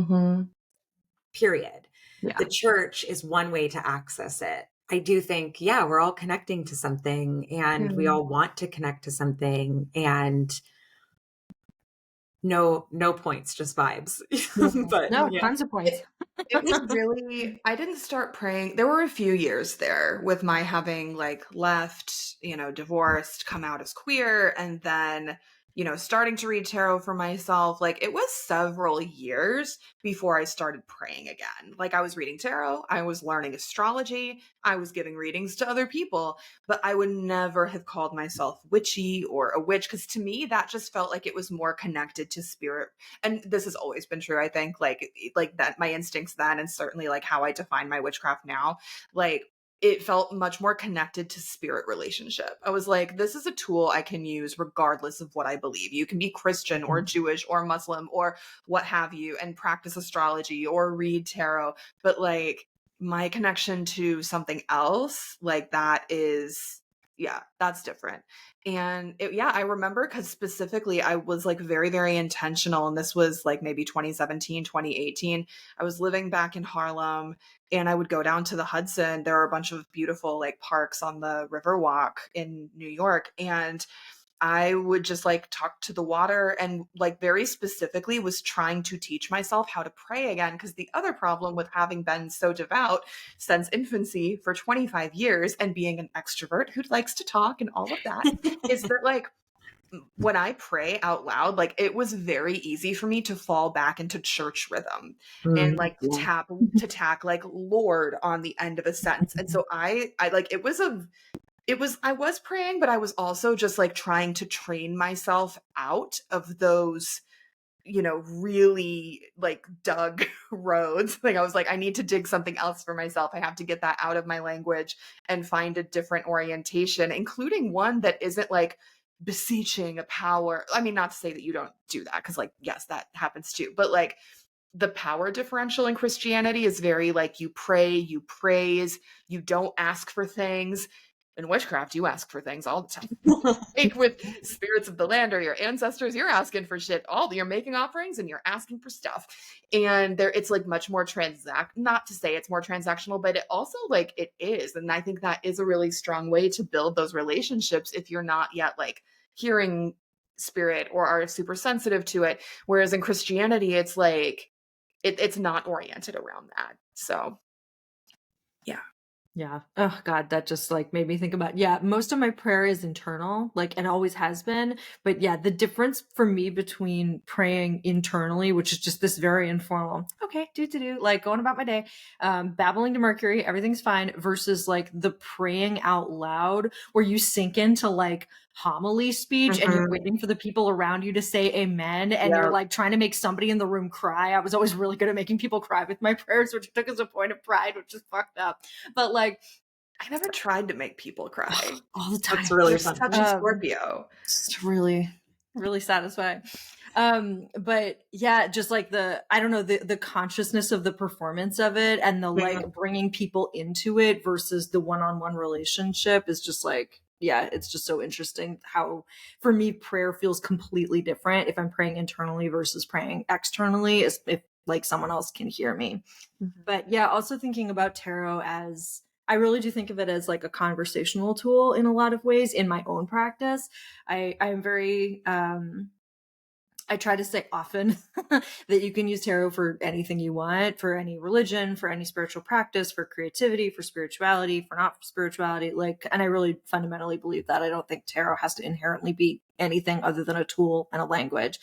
period. The church is one way to access it. I do think, we're all connecting to something and we all want to connect to something, and no points, just vibes. But tons of points. It was really, I didn't start praying. There were a few years there with my having like left, divorced, come out as queer, and then, starting to read tarot for myself. Like it was several years before I started praying again. Like I was reading tarot, I was learning astrology, I was giving readings to other people, but I would never have called myself witchy or a witch, because to me that just felt like it was more connected to spirit. And this has always been true, I think, like that my instincts then, and certainly like how I define my witchcraft now, like it felt much more connected to spirit relationship. I was like, this is a tool I can use regardless of what I believe. You can be Christian or Jewish or Muslim or what have you and practice astrology or read tarot, but like my connection to something else, like that is, that's different. And I remember because specifically I was like very, very intentional. And this was like maybe 2017, 2018. I was living back in Harlem and I would go down to the Hudson. There are a bunch of beautiful like parks on the Riverwalk in New York. And I would just like talk to the water, and like very specifically was trying to teach myself how to pray again. Because the other problem with having been so devout since infancy for 25 years and being an extrovert who likes to talk and all of that is that like when I pray out loud, like it was very easy for me to fall back into church rhythm and like to tack like Lord on the end of a sentence. And so I like I was praying, but I was also just like trying to train myself out of those, really like dug roads. Like I was like, I need to dig something else for myself. I have to get that out of my language and find a different orientation, including one that isn't like beseeching a power. I mean, not to say that you don't do that, because like, yes, that happens too. But like the power differential in Christianity is very like you pray, you praise, you don't ask for things. In witchcraft, you ask for things all the time. Like with spirits of the land or your ancestors, you're asking for shit. You're making offerings and you're asking for stuff. And it's like much more not to say it's more transactional, but it also like it is. And I think that is a really strong way to build those relationships if you're not yet like hearing spirit or are super sensitive to it. Whereas in Christianity, it's like it's not oriented around that. So yeah. Yeah. Oh God, that just like made me think about, yeah, most of my prayer is internal, like it always has been. But yeah, the difference for me between praying internally, which is just this very informal, okay, like going about my day, babbling to Mercury, everything's fine, versus like the praying out loud where you sink into like homily speech and you're waiting for the people around you to say amen, and you're like trying to make somebody in the room cry. I was always really good at making people cry with my prayers, which I took as a point of pride, which is fucked up. But like, I never tried to make people cry all the time. That's really fun. Such a Scorpio. It's really, really satisfying. But yeah, just like I don't know, the consciousness of the performance of it and the like bringing people into it versus the one-on-one relationship is just like, yeah, it's just so interesting how for me prayer feels completely different if I'm praying internally versus praying externally, if like someone else can hear me. But yeah, also thinking about tarot as, I really do think of it as like a conversational tool in a lot of ways in my own practice. I'm very, I try to say often that you can use tarot for anything you want, for any religion, for any spiritual practice, for creativity, for spirituality, for not for spirituality. Like, and I really fundamentally believe that. I don't think tarot has to inherently be anything other than a tool and a language.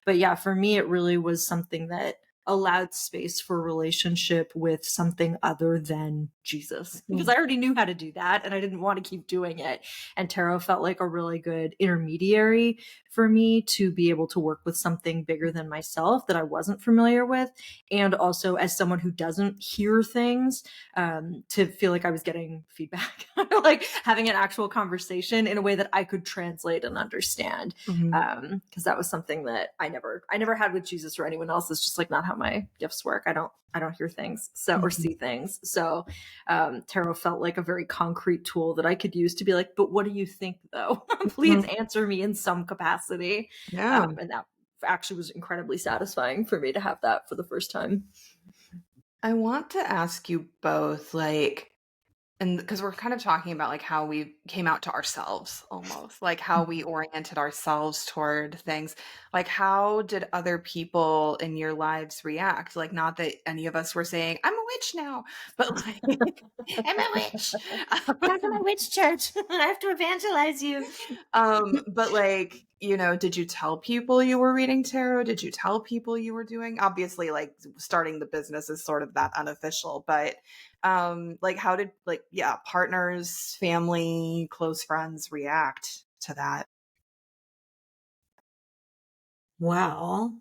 But yeah, for me, it really was something that allowed space for relationship with something other than Jesus, because I already knew how to do that and I didn't want to keep doing it. And tarot felt like a really good intermediary for me to be able to work with something bigger than myself that I wasn't familiar with. And also as someone who doesn't hear things, to feel like I was getting feedback, like having an actual conversation in a way that I could translate and understand. Because that was something that I never had with Jesus or anyone else. It's just like not how my gifts work. I don't hear things or see things. So tarot felt like a very concrete tool that I could use to be like, but what do you think though? Please answer me in some capacity. Yeah. And that actually was incredibly satisfying for me to have that for the first time. I want to ask you both, like, and because we're kind of talking about like how we came out to ourselves almost, like how we oriented ourselves toward things. Like, how did other people in your lives react? Like, not that any of us were saying, I'm a witch now, but like, I'm a witch. Come to my witch church. I have to evangelize you. But like, did you tell people you were reading tarot? Did you tell people you were doing? Obviously, like starting the business is sort of that unofficial, but like how did partners, family, close friends react to that? Well,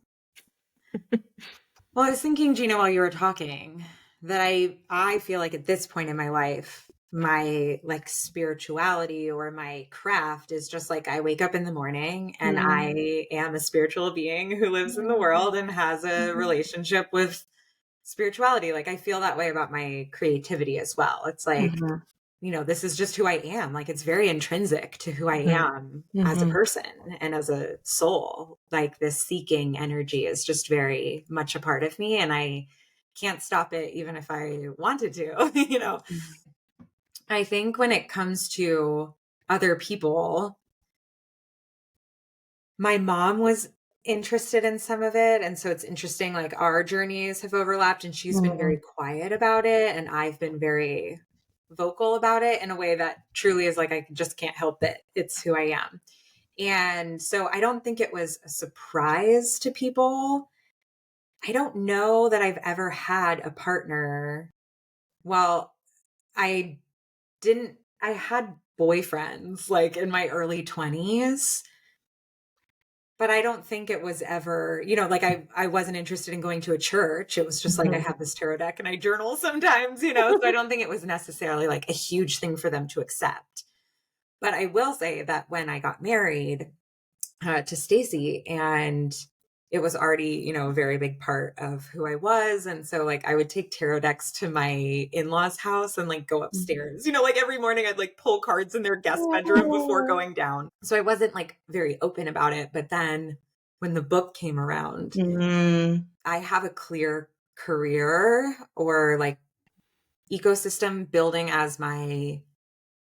I was thinking, Jeanna, while you were talking, that I feel like at this point in my life, my like spirituality or my craft is just like I wake up in the morning and I am a spiritual being who lives in the world and has a relationship with spirituality. Like I feel that way about my creativity as well. It's like, this is just who I am. Like it's very intrinsic to who I am as a person and as a soul. Like this seeking energy is just very much a part of me and I can't stop it even if I wanted to, I think when it comes to other people, my mom was interested in some of it. And so it's interesting, like our journeys have overlapped and she's been very quiet about it. And I've been very vocal about it in a way that truly is like, I just can't help it. It's who I am. And so I don't think it was a surprise to people. I don't know that I've ever had a partner. Well, I had boyfriends like in my early 20s, but I don't think it was ever, like I wasn't interested in going to a church. It was just like I have this tarot deck and I journal sometimes, so I don't think it was necessarily like a huge thing for them to accept. But I will say that when I got married to Stacy, and it was already, a very big part of who I was. And so like I would take tarot decks to my in-laws house and like go upstairs, like every morning I'd like pull cards in their guest bedroom before going down. So I wasn't like very open about it. But then when the book came around, I have a clear career or like ecosystem building as my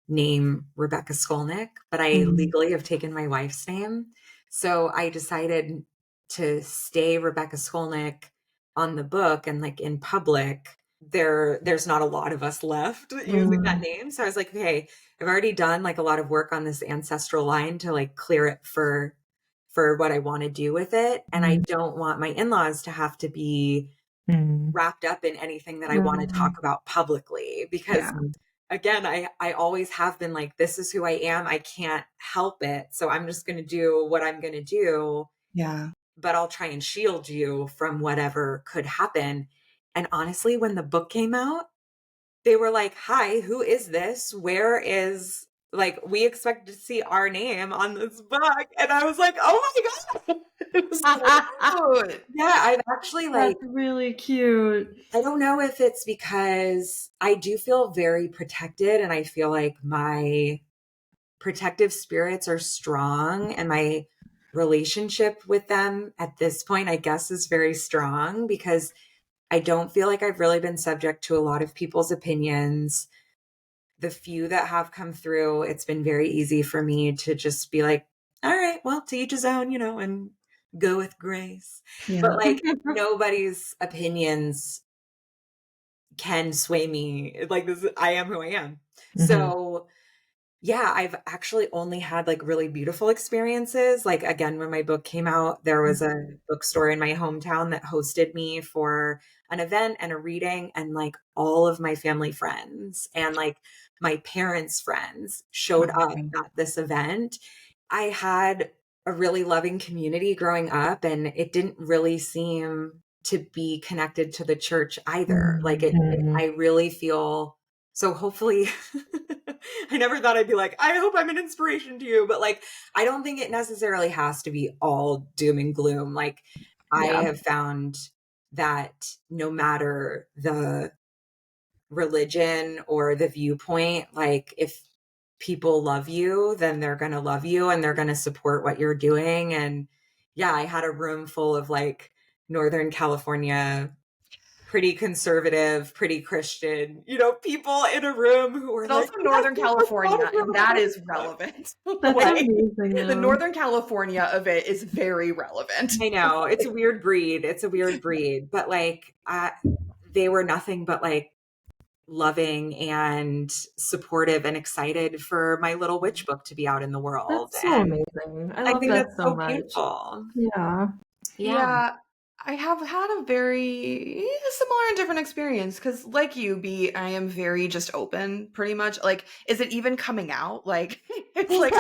name, Rebecca Skolnick, but I legally have taken my wife's name. So I decided to stay Rebecca Skolnick on the book and like in public. There's not a lot of us left using that name. So I was like, okay, I've already done like a lot of work on this ancestral line to like clear it for what I want to do with it. And I don't want my in-laws to have to be wrapped up in anything that I want to talk about publicly because again, I always have been like, this is who I am. I can't help it. So I'm just going to do what I'm going to do. Yeah. But I'll try and shield you from whatever could happen. And honestly, when the book came out, they were like, hi, who is this? Where is, like, we expect to see our name on this book. And I was like, oh my God. It was cute. Yeah, I've actually like. That's really cute. I don't know if it's because I do feel very protected and I feel like my protective spirits are strong and my relationship with them at this point, I guess, is very strong because I don't feel like I've really been subject to a lot of people's opinions. The few that have come through, it's been very easy for me to just be like, all right, well, to each his own, and go with grace. Yeah. But like nobody's opinions can sway me. Like this, I am who I am. So yeah, I've actually only had like really beautiful experiences. Like again, when my book came out, there was a bookstore in my hometown that hosted me for an event and a reading, and like all of my family friends and like my parents' friends showed up at this event. I had a really loving community growing up, and it didn't really seem to be connected to the church either. Like I really feel so hopefully I never thought I'd be like, I hope I'm an inspiration to you, but like, I don't think it necessarily has to be all doom and gloom. Like I have found that no matter the religion or the viewpoint, like if people love you, then they're going to love you and they're going to support what you're doing. And yeah, I had a room full of like Northern California, pretty conservative, pretty Christian, people in a room who were also Northern California, and that is relevant. That's amazing. The Northern California of it is very relevant. I know. It's a weird breed. But like they were nothing but like loving and supportive and excited for my little witch book to be out in the world. That's so amazing. I think that's so much. Beautiful. Yeah. I have had a very similar and different experience because like you, B, I am very just open pretty much. Like, is it even coming out? Like, it's like,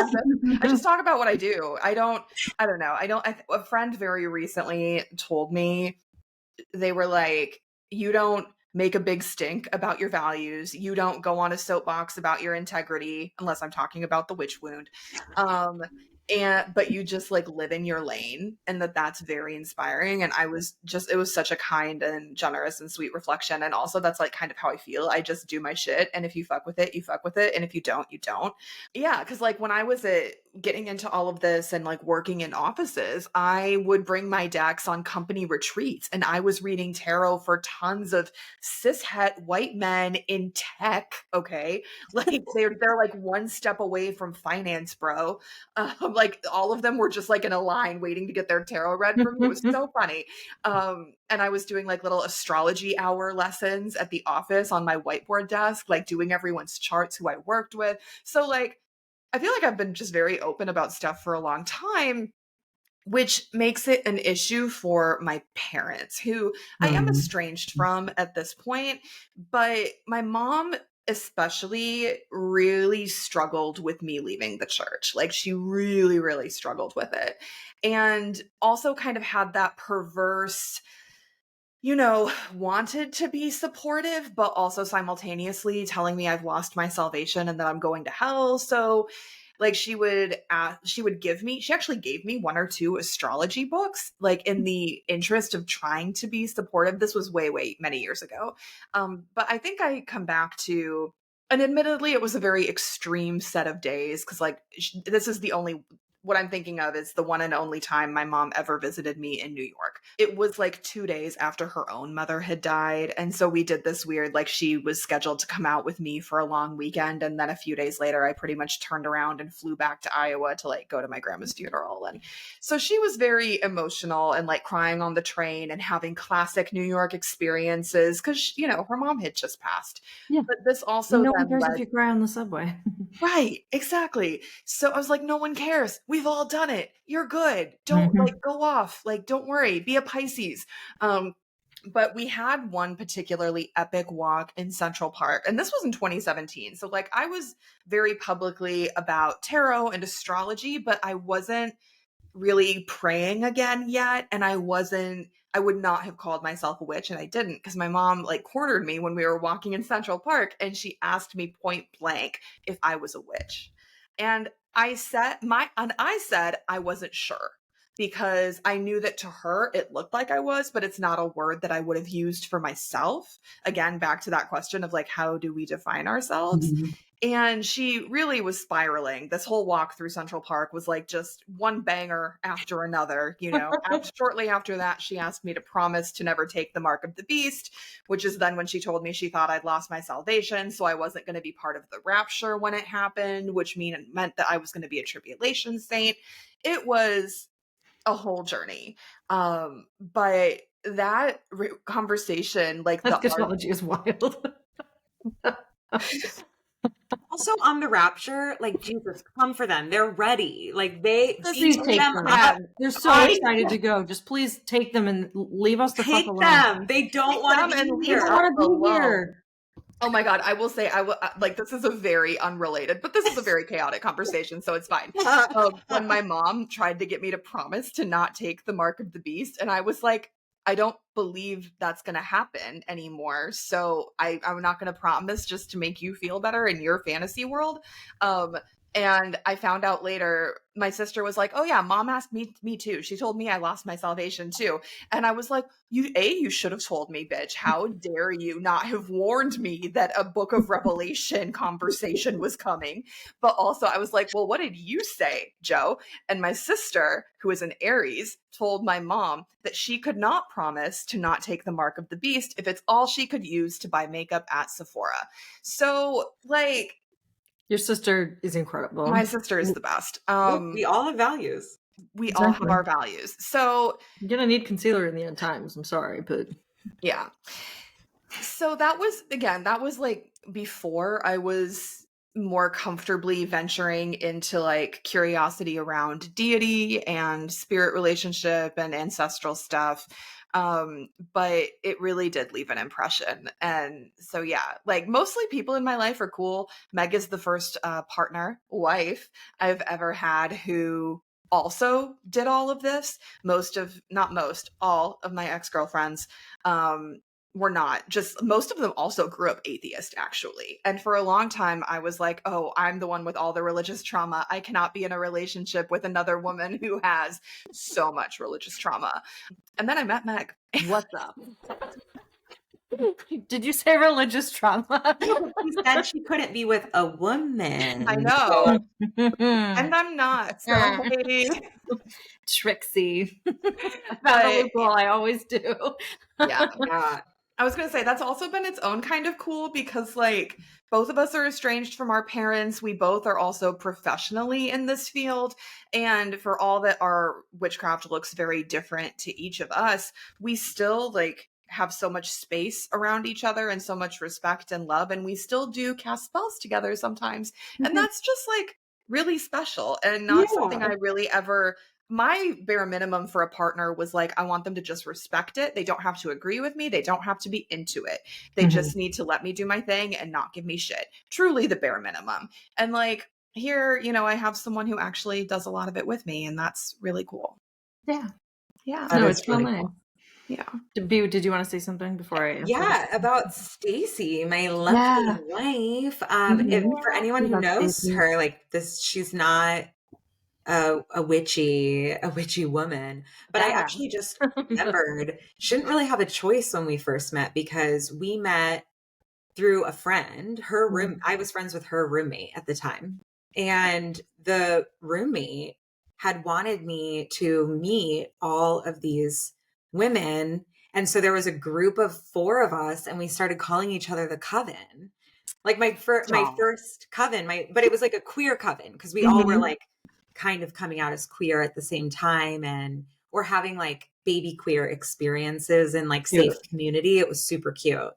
I just talk about what I do. I don't know. A friend very recently told me, they were like, you don't make a big stink about your values. You don't go on a soapbox about your integrity, unless I'm talking about the witch wound. But you just like live in your lane, and that's very inspiring. And it was such a kind and generous and sweet reflection. And also that's like kind of how I feel. I just do my shit. And if you fuck with it, you fuck with it. And if you don't, you don't. Yeah. Cause like when I was at getting into all of this and like working in offices, I would bring my decks on company retreats, and I was reading tarot for tons of cishet white men in tech. Okay. Like they're like one step away from finance, bro. Like all of them were just like in a line waiting to get their tarot read for me. It was so funny. And I was doing like little astrology hour lessons at the office on my whiteboard desk, like doing everyone's charts who I worked with. So like, I feel like I've been just very open about stuff for a long time, which makes it an issue for my parents, who I am estranged from at this point. But my mom, especially, really struggled with me leaving the church. Like, she really, really struggled with it. And also kind of had that perverse, wanted to be supportive, but also simultaneously telling me I've lost my salvation and that I'm going to hell. So like she actually gave me one or two astrology books, like in the interest of trying to be supportive. This was way, way many years ago. But I think I come back to, and admittedly, it was a very extreme set of days. Cause like, this is the only, what I'm thinking of is the one and only time my mom ever visited me in New York. It was like 2 days after her own mother had died. And so we did this weird, like she was scheduled to come out with me for a long weekend. And then a few days later, I pretty much turned around and flew back to Iowa to like go to my grandma's funeral. And so she was very emotional and like crying on the train and having classic New York experiences because, her mom had just passed. Yeah. But this also no one cares if you cry on the subway. Right, exactly. So I was like, no one cares. We've all done it. You're good. Don't like go off. Like, don't worry. Be a Pisces. But we had one particularly epic walk in Central Park, and this was in 2017. So like I was very publicly about tarot and astrology, but I wasn't really praying again yet. And I would not have called myself a witch, and I didn't, because my mom like cornered me when we were walking in Central Park and she asked me point blank if I was a witch. And I said I wasn't sure, because I knew that to her it looked like I was, but it's not a word that I would have used for myself. Again, back to that question of like, how do we define ourselves? And she really was spiraling. This whole walk through Central Park was like just one banger after another. Shortly after that, she asked me to promise to never take the mark of the beast, which is then when she told me she thought I'd lost my salvation, so I wasn't going to be part of the rapture when it happened, which meant that I was going to be a tribulation saint. It was a whole journey. But that conversation, like Eschatology is wild. Also on the rapture, like Jesus, come for them. They're ready. Like please take them. They're so excited to go. Just please take them and leave us the fuck alone. Take them. They don't want to be here. Oh my God. I will say, like, this is a very unrelated, but this is a very chaotic conversation, so it's fine. When my mom tried to get me to promise to not take the mark of the beast, and I was like, I don't believe that's going to happen anymore. So I'm not going to promise just to make you feel better in your fantasy world. And I found out later, my sister was like, oh yeah, mom asked me too. She told me I lost my salvation too. And I was like, you should have told me, bitch. How dare you not have warned me that a Book of Revelation conversation was coming? But also I was like, well, what did you say, Joe? And my sister, who is an Aries, told my mom that she could not promise to not take the mark of the beast if it's all she could use to buy makeup at Sephora. So like, your sister is incredible. My sister is the best. We all have values. We all have our values. So you're going to need concealer in the end times. I'm sorry, but yeah. So that was like before I was more comfortably venturing into like curiosity around deity and spirit relationship and ancestral stuff. But it really did leave an impression. And so, yeah, like mostly people in my life are cool. Meg is the first wife I've ever had who also did all of this. All of my ex-girlfriends, were not. Just most of them also grew up atheist, actually. And for a long time, I was like, oh, I'm the one with all the religious trauma. I cannot be in a relationship with another woman who has so much religious trauma. And then I met Meg. What's up? Did you say religious trauma? She said she couldn't be with a woman. I know. And I'm not. So like, Trixie. I found a but loophole. I always do. yeah. Yeah. I was going to say that's also been its own kind of cool because like both of us are estranged from our parents. We both are also professionally in this field. And for all that our witchcraft looks very different to each of us, we still like have so much space around each other and so much respect and love. And we still do cast spells together sometimes. And that's just like really special and not something I really ever. My bare minimum for a partner was like, I want them to just respect it. They don't have to agree with me. They don't have to be into it. They just need to let me do my thing and not give me shit. Truly the bare minimum. And like here, you know, I have someone who actually does a lot of it with me, and that's really cool. Yeah. Yeah. No, is it's really nice. cool. Yeah. Did you want to say something before I answer? Yeah, about Stacy, my lovely wife. For anyone who knows her, like this, she's not a witchy woman. But I actually just remembered she didn't really have a choice when we first met because we met through a friend. I was friends with her roommate at the time. And the roommate had wanted me to meet all of these women. And so there was a group of 4 of us, and we started calling each other the Coven. Like my first coven, but it was like a queer coven because we all were like kind of coming out as queer at the same time, and we're having like baby queer experiences in like safe community. It was super cute.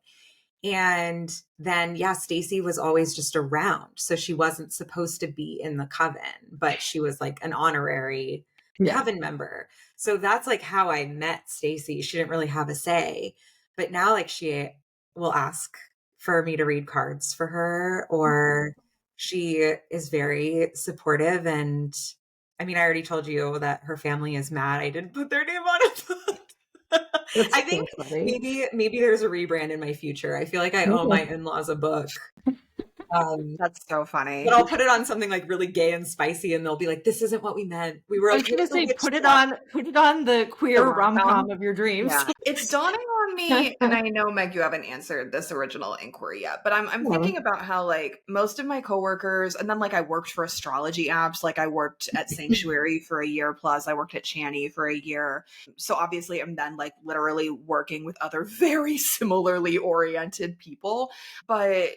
And then, Stacy was always just around. So she wasn't supposed to be in the coven, but she was like an honorary coven member. So that's like how I met Stacy. She didn't really have a say, but now like she will ask for me to read cards for her, or she is very supportive. And I mean, I already told you that her family is mad I didn't put their name on it. I think maybe there's a rebrand in my future. I feel like I owe my in-laws a book. That's so funny. But I'll put it on something like really gay and spicy, and they'll be like, "This isn't what we meant. We were." I was gonna say, put it on the queer rom-com of your dreams. Yeah. It's dawning on me, and I know, Meg, you haven't answered this original inquiry yet, but I'm thinking about how like most of my coworkers, and then like I worked for astrology apps, like I worked at Sanctuary for a year plus, I worked at Chee for a year. So obviously I'm then like literally working with other very similarly oriented people, but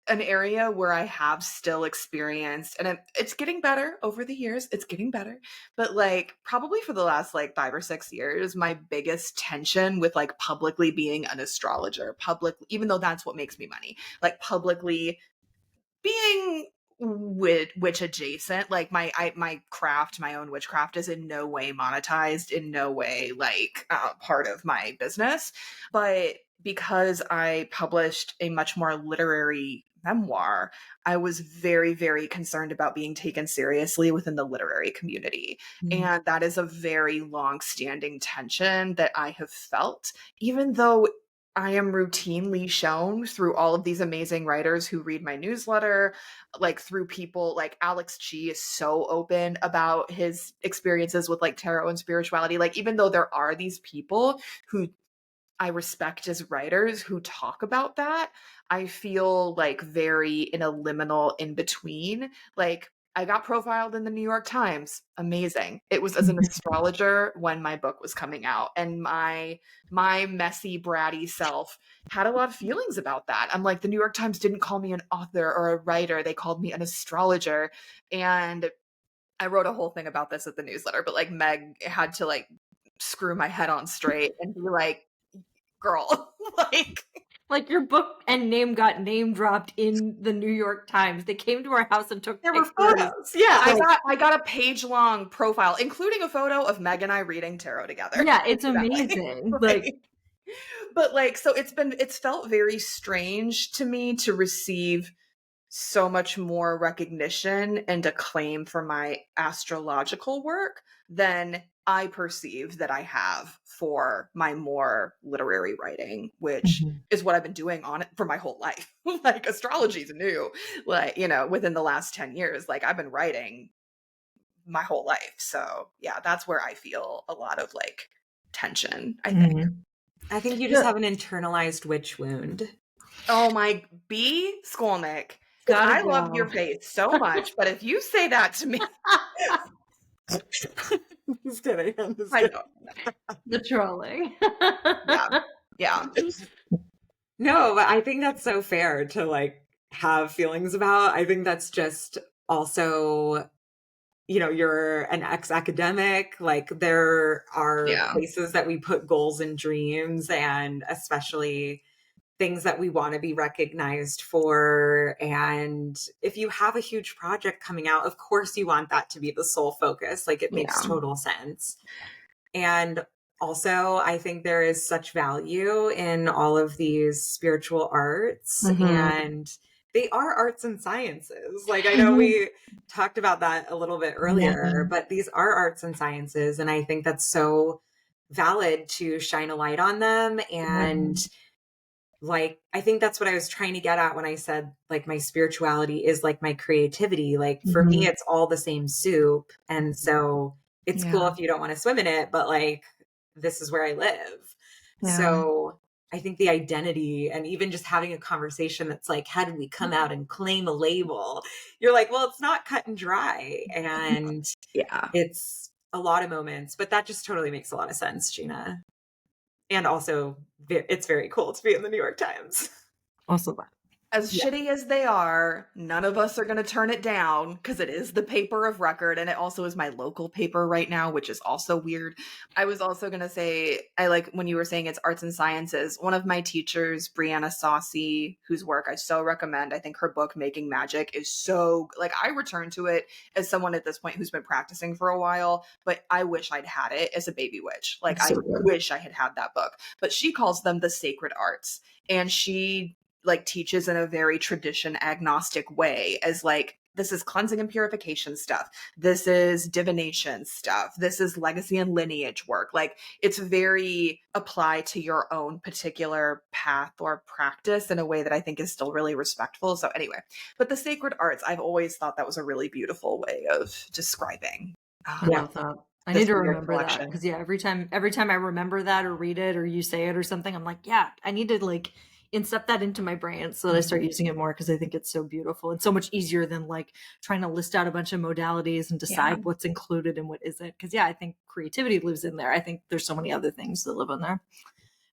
an area where I have still experienced, and it's getting better over the years, it's getting better, but like probably for the last like 5 or 6 years, my biggest tension with like publicly being an astrologer, even though that's what makes me money, like publicly being witch adjacent, like my craft, my own witchcraft is in no way monetized, in no way like part of my business, but because I published a much more literary memoir, I was very, very concerned about being taken seriously within the literary community. And that is a very long-standing tension that I have felt, even though I am routinely shown through all of these amazing writers who read my newsletter, like through people like Chee is so open about his experiences with like tarot and spirituality. Like, even though there are these people who I respect as writers who talk about that, I feel like very in a liminal in between. Like, I got profiled in the New York Times. Amazing. It was as an astrologer when my book was coming out, and my messy, bratty self had a lot of feelings about that. I'm like, the New York Times didn't call me an author or a writer. They called me an astrologer. And I wrote a whole thing about this at the newsletter, but like Meg had to like screw my head on straight and be like, girl, like your book and name got name dropped in the New York Times. They came to our house and took there were photos. Yeah, I got a page long profile, including a photo of Meg and I reading tarot together. Yeah, it's amazing. Like, but like, so it's felt very strange to me to receive so much more recognition and acclaim for my astrological work than I perceive that I have for my more literary writing, which is what I've been doing on it for my whole life. Like, astrology is new, like, you know, within the last 10 years, like I've been writing my whole life. So yeah, that's where I feel a lot of like tension, I think. I think you just have an internalized witch wound. Oh my, B. Skolnick. Gotta I love go. your face so much, but if you say that to me, Just kidding. I'm just I kidding. know. The trolling. Yeah. Yeah. No, but I think that's so fair to like have feelings about. I think that's just also, you know, you're an ex-academic, like there are Yeah. places that we put goals and dreams, and especially things that we want to be recognized for. And if you have a huge project coming out, of course you want that to be the sole focus. Like it makes Yeah. total sense. And also, I think there is such value in all of these spiritual arts, and they are arts and sciences. Like, I know we talked about that a little bit earlier, but these are arts and sciences. And I think that's so valid to shine a light on them. And like, I think that's what I was trying to get at when I said, like, my spirituality is like my creativity. Like, for me, it's all the same soup. And so it's cool if you don't want to swim in it, but like, this is where I live. Yeah. So I think the identity, and even just having a conversation that's like, how did we come out and claim a label? You're like, well, it's not cut and dry. And Yeah. it's a lot of moments, but that just totally makes a lot of sense, Jeanna. And also, it's very cool to be in the New York Times. Also that. As shitty as they are, none of us are going to turn it down because it is the paper of record, and it also is my local paper right now, which is also weird. I was also going to say, I like when you were saying it's arts and sciences. One of my teachers, Brianna Saucy, whose work I so recommend, I think her book Making Magic is so, like, I return to it as someone at this point who's been practicing for a while, but I wish I'd had it as a baby witch. Like, I wish I had had that book. But she calls them the sacred arts, and she like teaches in a very tradition agnostic way, as like, this is cleansing and purification stuff, this is divination stuff, this is legacy and lineage work. Like, it's very applied to your own particular path or practice in a way that I think is still really respectful. So anyway, but the sacred arts, I've always thought that was a really beautiful way of describing I love that. I this need to weird remember that, collection. because every time I remember that or read it or you say it or something, I'm like, yeah, I need to like incept that into my brain so that I start using it more, because I think it's so beautiful and so much easier than like trying to list out a bunch of modalities and decide what's included and what isn't. Because I think creativity lives in there. I think there's so many other things that live in there.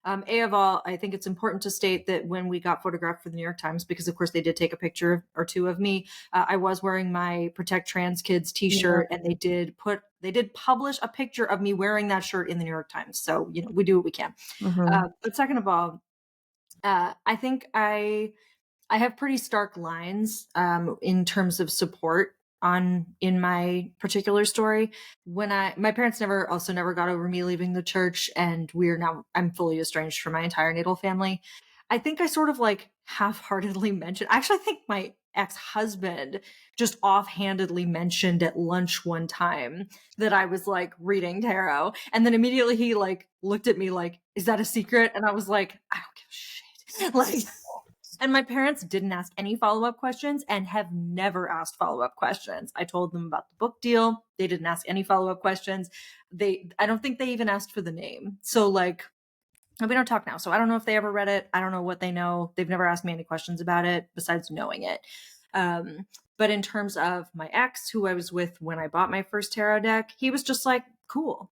A of all, I think it's important to state that when we got photographed for the New York Times, because of course they did take a picture or two of me, I was wearing my Protect Trans Kids t-shirt, and they did publish a picture of me wearing that shirt in the New York Times. So, you know, we do what we can. But second of all, I think I have pretty stark lines in terms of support in my particular story. When my parents never got over me leaving the church, and I'm fully estranged from my entire natal family. I think I sort of like half-heartedly mentioned, actually I think my ex-husband just offhandedly mentioned at lunch one time that I was like reading tarot, and then immediately he like looked at me like, is that a secret? And I was like, I don't give a shit. Like, and my parents didn't ask any follow-up questions and have never asked follow-up questions. I told them about the book deal. They didn't ask any follow-up questions. I don't think they even asked for the name. So like, we don't talk now. So I don't know if they ever read it. I don't know what they know. They've never asked me any questions about it besides knowing it. But in terms of my ex, who I was with when I bought my first tarot deck, he was just like, cool.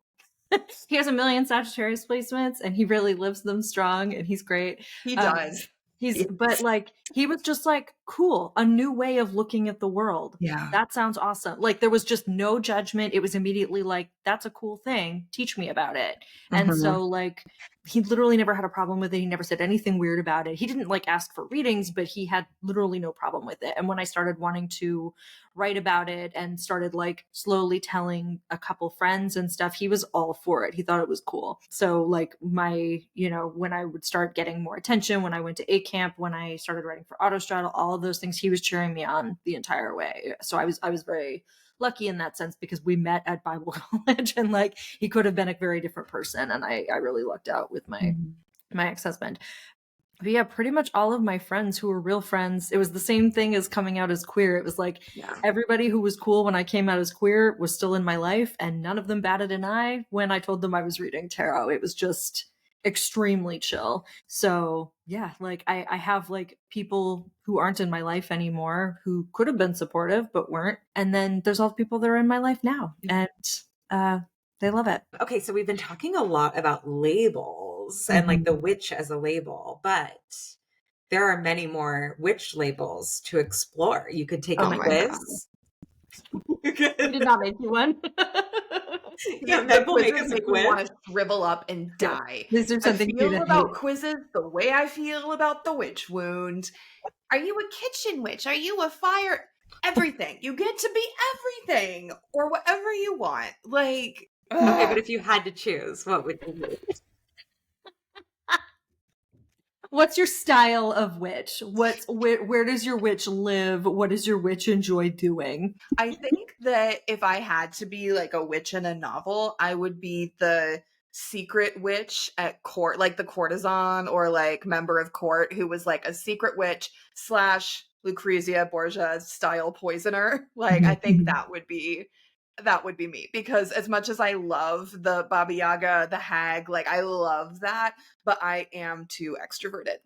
He has a million Sagittarius placements and he really lives them strong, and he's great. He does. But like, he was just like, cool, a new way of looking at the world. Yeah. That sounds awesome. Like, there was just no judgment. It was immediately like, that's a cool thing. Teach me about it. And so like, he literally never had a problem with it. He never said anything weird about it. He didn't like ask for readings, but he had literally no problem with it. And when I started wanting to write about it and started like slowly telling a couple friends and stuff, he was all for it. He thought it was cool. So like when I would start getting more attention, when I went to A camp, when I started writing for Autostraddle, all of those things, he was cheering me on the entire way. So I was very lucky in that sense, because we met at Bible college, and like, he could have been a very different person. And I really lucked out with my ex-husband. But yeah, pretty much all of my friends who were real friends, it was the same thing as coming out as queer. It was like, everybody who was cool when I came out as queer was still in my life, and none of them batted an eye when I told them I was reading tarot. It was just, extremely chill. So yeah, like I have like people who aren't in my life anymore who could have been supportive but weren't. And then there's all the people that are in my life now. And they love it. Okay, so we've been talking a lot about labels and like the witch as a label, but there are many more witch labels to explore. You could take Oh a my quiz. You We could, did not make you one. yeah, The Meg will make quizzes us a make me quiz. want to shrivel up and die. Is there I something for you feel to about hate? quizzes the way I feel about the witch wound. Are you a kitchen witch? Are you a fire? Everything. You get to be everything or whatever you want. Like, Okay, but if you had to choose, what would you do? What's your style of witch? Where does your witch live? What does your witch enjoy doing? I think that if I had to be like a witch in a novel, I would be the secret witch at court, like the courtesan or like member of court who was like a secret witch slash Lucrezia Borgia style poisoner. Like I think that would be me, because as much as I love the Baba Yaga, the hag, like I love that, but I am too extroverted.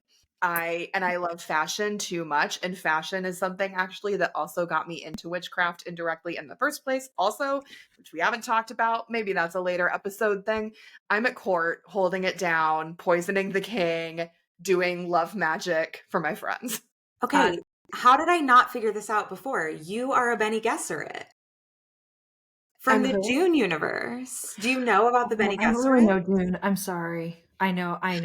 I love fashion too much, and fashion is something actually that also got me into witchcraft indirectly in the first place. Also, which we haven't talked about, maybe that's a later episode thing. I'm at court holding it down, poisoning the king, doing love magic for my friends. Okay, how did I not figure this out before? You are a Bene Gesserit from the Dune universe. Do you know about the Bene I don't really Gesserit? know, Dune. I'm sorry. I know. I'm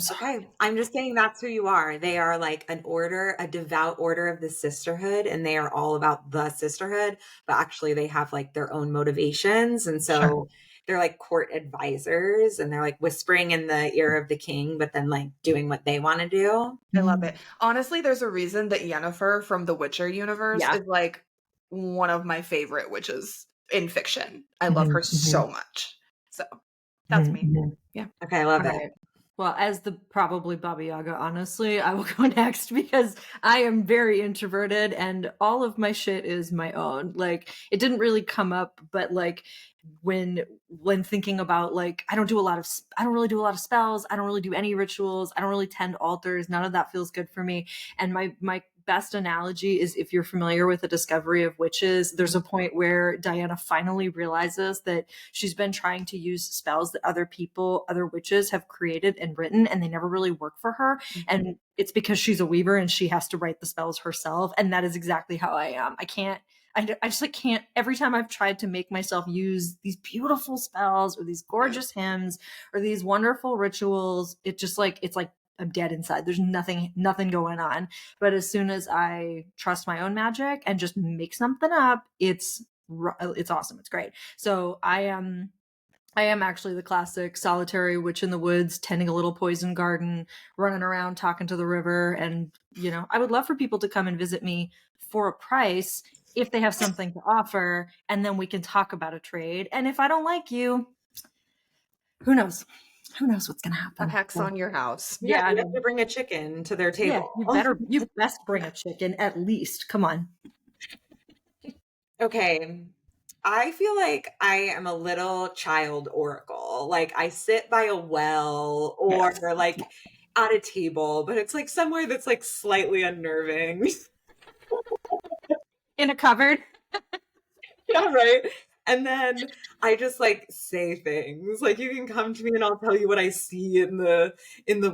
sorry. Okay, I'm just saying that's who you are. They are like an order, a devout order of the sisterhood, and they are all about the sisterhood, but actually they have like their own motivations. And so Sure. they're like court advisors and they're like whispering in the ear of the king, but then like doing what they want to do. I love it. Honestly, there's a reason that Yennefer from the Witcher universe Yeah. is like one of my favorite witches in fiction. I love her so much. So that's me. Yeah. Okay, I love All it. right. Well, as the probably Baba Yaga, honestly, I will go next because I am very introverted and all of my shit is my own. Like, it didn't really come up, but like when thinking about like I don't really do a lot of spells, I don't really do any rituals, I don't really tend altars, none of that feels good for me. And my best analogy is if you're familiar with the discovery of witches, there's a point where Diana finally realizes that she's been trying to use spells that other witches have created and written, and they never really work for her. And it's because she's a weaver and she has to write the spells herself. And that is exactly how I am. I just like can't. Every time I've tried to make myself use these beautiful spells or these gorgeous hymns or these wonderful rituals, it's like I'm dead inside. There's nothing going on. But as soon as I trust my own magic and just make something up, it's awesome. It's great. So I am actually the classic solitary witch in the woods, tending a little poison garden, running around talking to the river. And, I would love for people to come and visit me for a price if they have something to offer, and then we can talk about a trade. And if I don't like you, who knows? Who knows what's going to happen? A hex on your house. Yeah, you have to bring a chicken to their table. Yeah, you best bring a chicken at least. Come on. Okay. I feel like I am a little child oracle. Like I sit by a well or like at a table, but it's like somewhere that's like slightly unnerving. In a cupboard. Yeah, right. And then I just like say things. Like you can come to me and I'll tell you what I see in the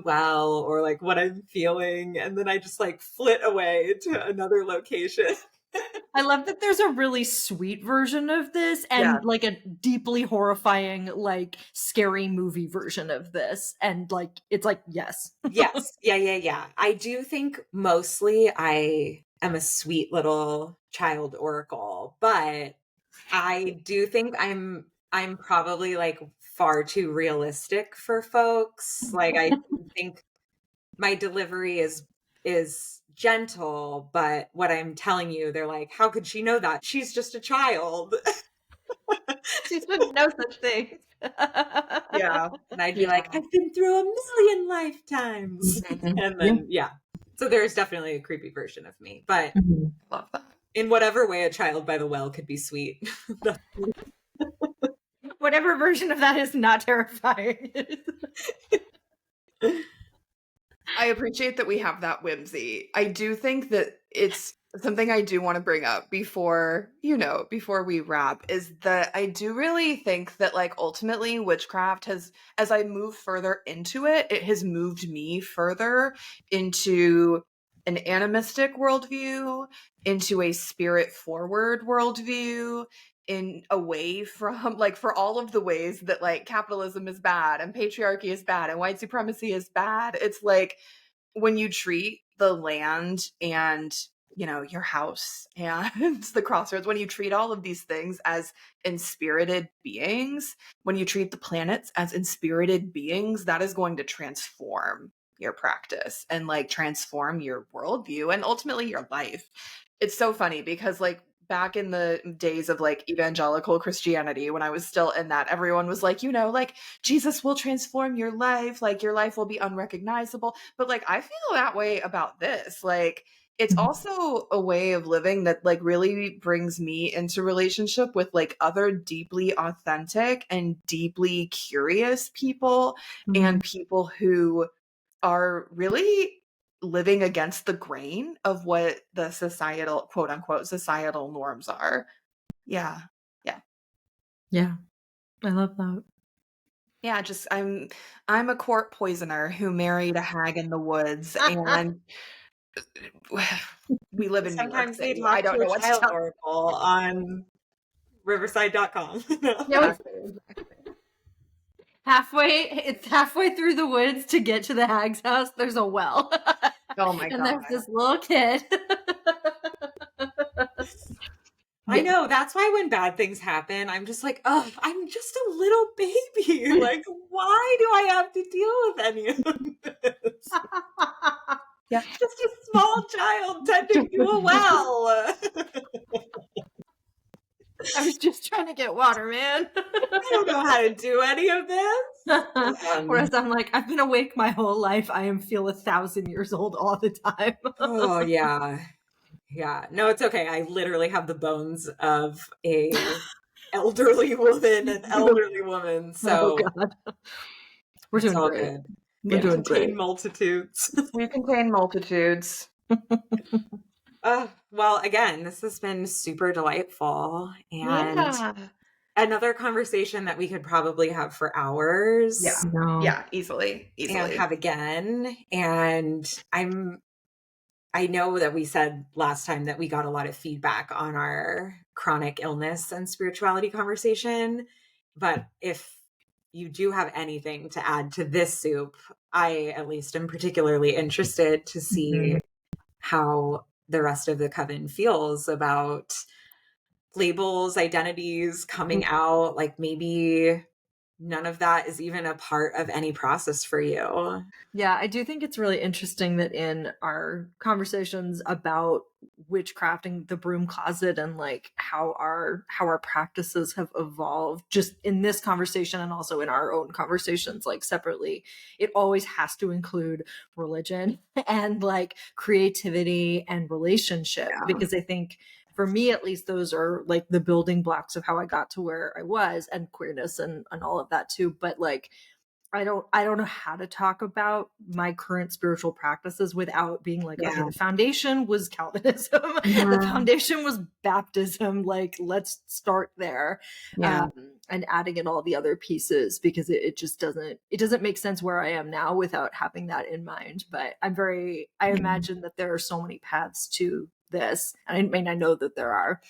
well or like what I'm feeling, and then I just like flit away to another location. I love that there's a really sweet version of this and like a deeply horrifying, like scary movie version of this. And like, it's like, yes. Yes. Yeah. I do think mostly I am a sweet little child oracle, but I do think I'm probably like far too realistic for folks. Like I think my delivery is gentle, but what I'm telling you, they're like, how could she know that? She's just a child. She shouldn't know such things. Yeah. And I'd be like, I've been through a million lifetimes. And then, So there's definitely a creepy version of me. But Love that. in whatever way a child by the well could be sweet. Whatever version of that is not terrifying. I appreciate that we have that whimsy. I do think that it's something I do want to bring up before, before we wrap, is that I do really think that, like, ultimately witchcraft has, as I move further into it, it has moved me further into an animistic worldview, into a spirit forward worldview, in away from, like, for all of the ways that, like, capitalism is bad and patriarchy is bad and white supremacy is bad. It's like, when you treat the land and, your house and the crossroads, when you treat all of these things as inspirited beings, when you treat the planets as inspirited beings, that is going to transform your practice and, like, transform your worldview and ultimately your life. It's so funny because, like, back in the days of, like, evangelical Christianity, when I was still in that, everyone was like, like, Jesus will transform your life, like, your life will be unrecognizable. But, like, I feel that way about this. Like, it's also a way of living that, like, really brings me into relationship with, like, other deeply authentic and deeply curious people, and people who are really living against the grain of what the societal, quote unquote, societal norms are. Yeah. Yeah. Yeah. I love that. Yeah, just I'm a court poisoner who married a hag in the woods, and we live in New York Sometimes they City. I talk don't to a know what to child tell you. oracle on riverside.com. No, it's halfway through the woods to get to the hag's house. There's a well. Oh my And God. there's this little kid. I know. That's why when bad things happen, I'm just like, oh, I'm just a little baby. Like, why do I have to deal with any of this? Yeah. Just a small child tending to a well. I was just trying to get water, man. I don't know how to do any of this. Whereas I'm like, I've been awake my whole life. I feel 1,000 years old all the time. Oh, yeah. Yeah. No, it's okay. I literally have the bones of a elderly woman, Oh So God. We're it's doing all great. good. We're We doing contain great. multitudes. We contain multitudes. Well, again, this has been super delightful, and Yeah. another conversation that we could probably have for hours. Yeah. No. Yeah. Easily. And have again. And I know that we said last time that we got a lot of feedback on our chronic illness and spirituality conversation. But if you do have anything to add to this soup, I at least am particularly interested to see how the rest of the coven feels about labels, identities coming out. Like, maybe none of that is even a part of any process for you. Yeah, I do think it's really interesting that in our conversations about witchcrafting, the Broom Closet, and like how our practices have evolved, just in this conversation and also in our own conversations, like separately, it always has to include religion and like creativity and relationship, because I think for me at least those are like the building blocks of how I got to where I was, and queerness and all of that too. But like I don't know how to talk about my current spiritual practices without being like, okay, the foundation was Calvinism, the foundation was baptism, like let's start there. And adding in all the other pieces, because it just doesn't make sense where I am now without having that in mind. But I imagine that there are so many paths to this, and I know that there are.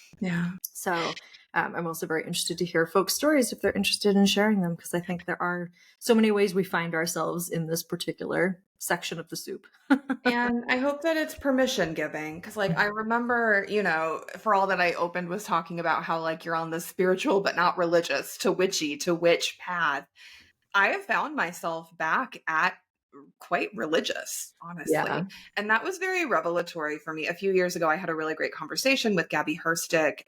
So I'm also very interested to hear folks' stories if they're interested in sharing them, because I think there are so many ways we find ourselves in this particular section of the soup. And I hope that it's permission giving, because like I remember, for all that I opened was talking about how like you're on the spiritual but not religious to witchy to witch path. I have found myself back at quite religious, honestly. And that was very revelatory for me. A few years ago, I had a really great conversation with Gabby Herstick,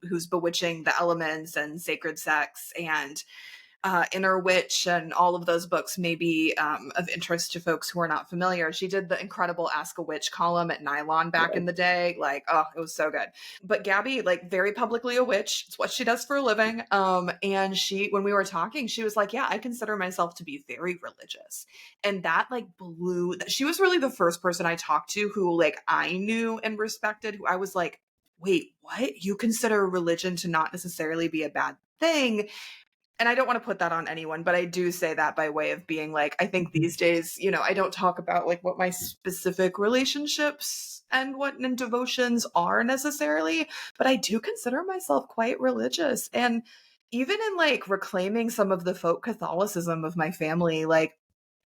who's bewitching the elements and sacred sex. And Inner Witch and all of those books may be of interest to folks who are not familiar. She did the incredible Ask a Witch column at Nylon back in the day. Like, oh, it was so good. But Gabby, like, very publicly a witch. It's what she does for a living. And she, when we were talking, she was like, yeah, I consider myself to be very religious. And that like she was really the first person I talked to who like I knew and respected, who I was like, wait, what? You consider religion to not necessarily be a bad thing? And I don't want to put that on anyone, but I do say that by way of being like, I think these days, you know, I don't talk about like what my specific relationships and devotions are necessarily, but I do consider myself quite religious. And even in like reclaiming some of the folk Catholicism of my family, like,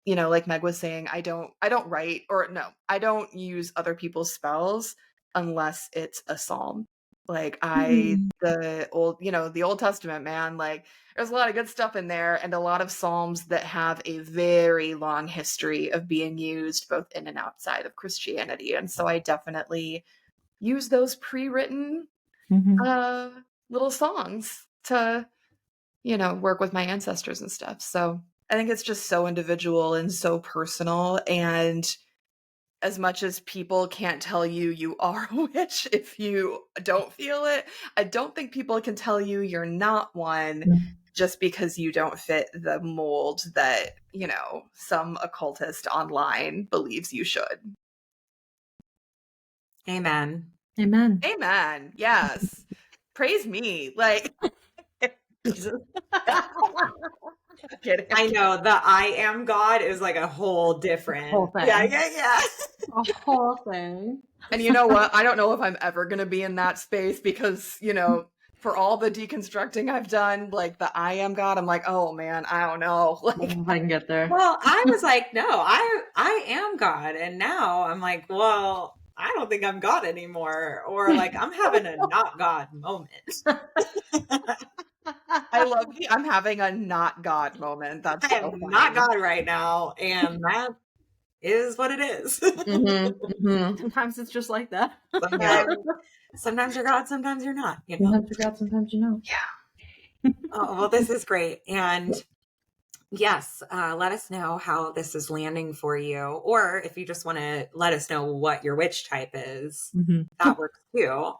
you know, like Meg was saying, I don't write, or no, I don't use other people's spells unless it's a psalm. Like the Old Testament, man, like there's a lot of good stuff in there and a lot of psalms that have a very long history of being used both in and outside of Christianity. And so I definitely use those pre-written little songs to, you know, work with my ancestors and stuff. So I think it's just so individual and so personal. And as much as people can't tell you you are a witch if you don't feel it, I don't think people can tell you you're not one just because you don't fit the mold that, you know, some occultist online believes you should. Amen. Amen. Amen. Yes. Praise me. Like, Jesus. I know the I am God is like a whole different whole thing. Yeah. A whole thing. And you know what? I don't know if I'm ever going to be in that space because, you know, for all the deconstructing I've done, like the I am God, I'm like, oh man, I don't know. Like, If I can get there. Well, I was like, no, I am God. And now I'm like, well, I don't think I'm God anymore. Or like I'm having a not God moment. I love I'm having a not God moment. That's I so am funny. not God right now. And that is what it is. Sometimes it's just like that. Sometimes you're God, sometimes you're not. You know? Sometimes you're God, sometimes you know. Yeah. Oh, well, this is great. And yes, let us know how this is landing for you. Or if you just want to let us know what your witch type is, that works too.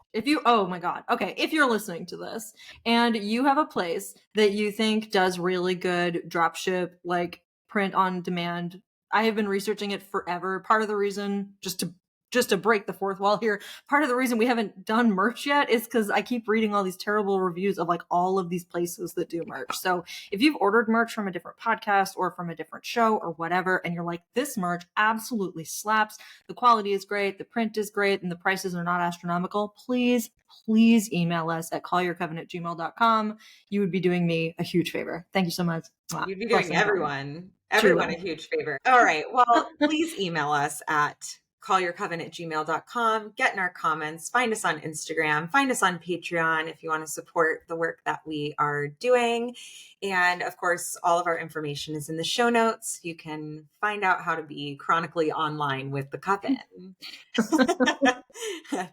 Oh my God. Okay. If you're listening to this and you have a place that you think does really good dropship, like print on demand, I have been researching it forever. Part of the reason, just to break the fourth wall here, part of the reason we haven't done merch yet is because I keep reading all these terrible reviews of like all of these places that do merch. So if you've ordered merch from a different podcast or from a different show or whatever, and you're like, this merch absolutely slaps, the quality is great, the print is great, and the prices are not astronomical, please email us at callyourcoven@gmail.com. You would be doing me a huge favor. Thank you so much. You'd be doing everyone a huge favor. All right. Well, please email us at callyourcoven@gmail.com. Get in our comments. Find us on Instagram. Find us on Patreon if you want to support the work that we are doing. And of course, all of our information is in the show notes. You can find out how to be chronically online with the Coven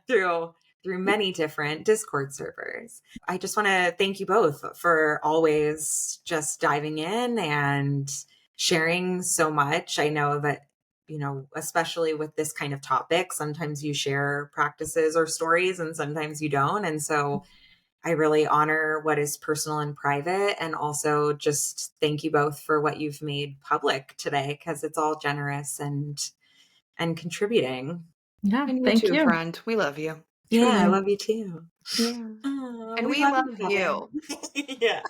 through many different Discord servers. I just want to thank you both for always just diving in and sharing so much. I know that, you know, especially with this kind of topic, sometimes you share practices or stories and sometimes you don't. And so I really honor what is personal and private. And also just thank you both for what you've made public today, because it's all generous and contributing. Yeah, and thank you too, you. friend. We love you. Yeah, Truly. I love you too. Yeah. Oh, And we love you. Yeah.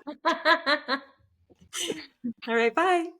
All right, bye.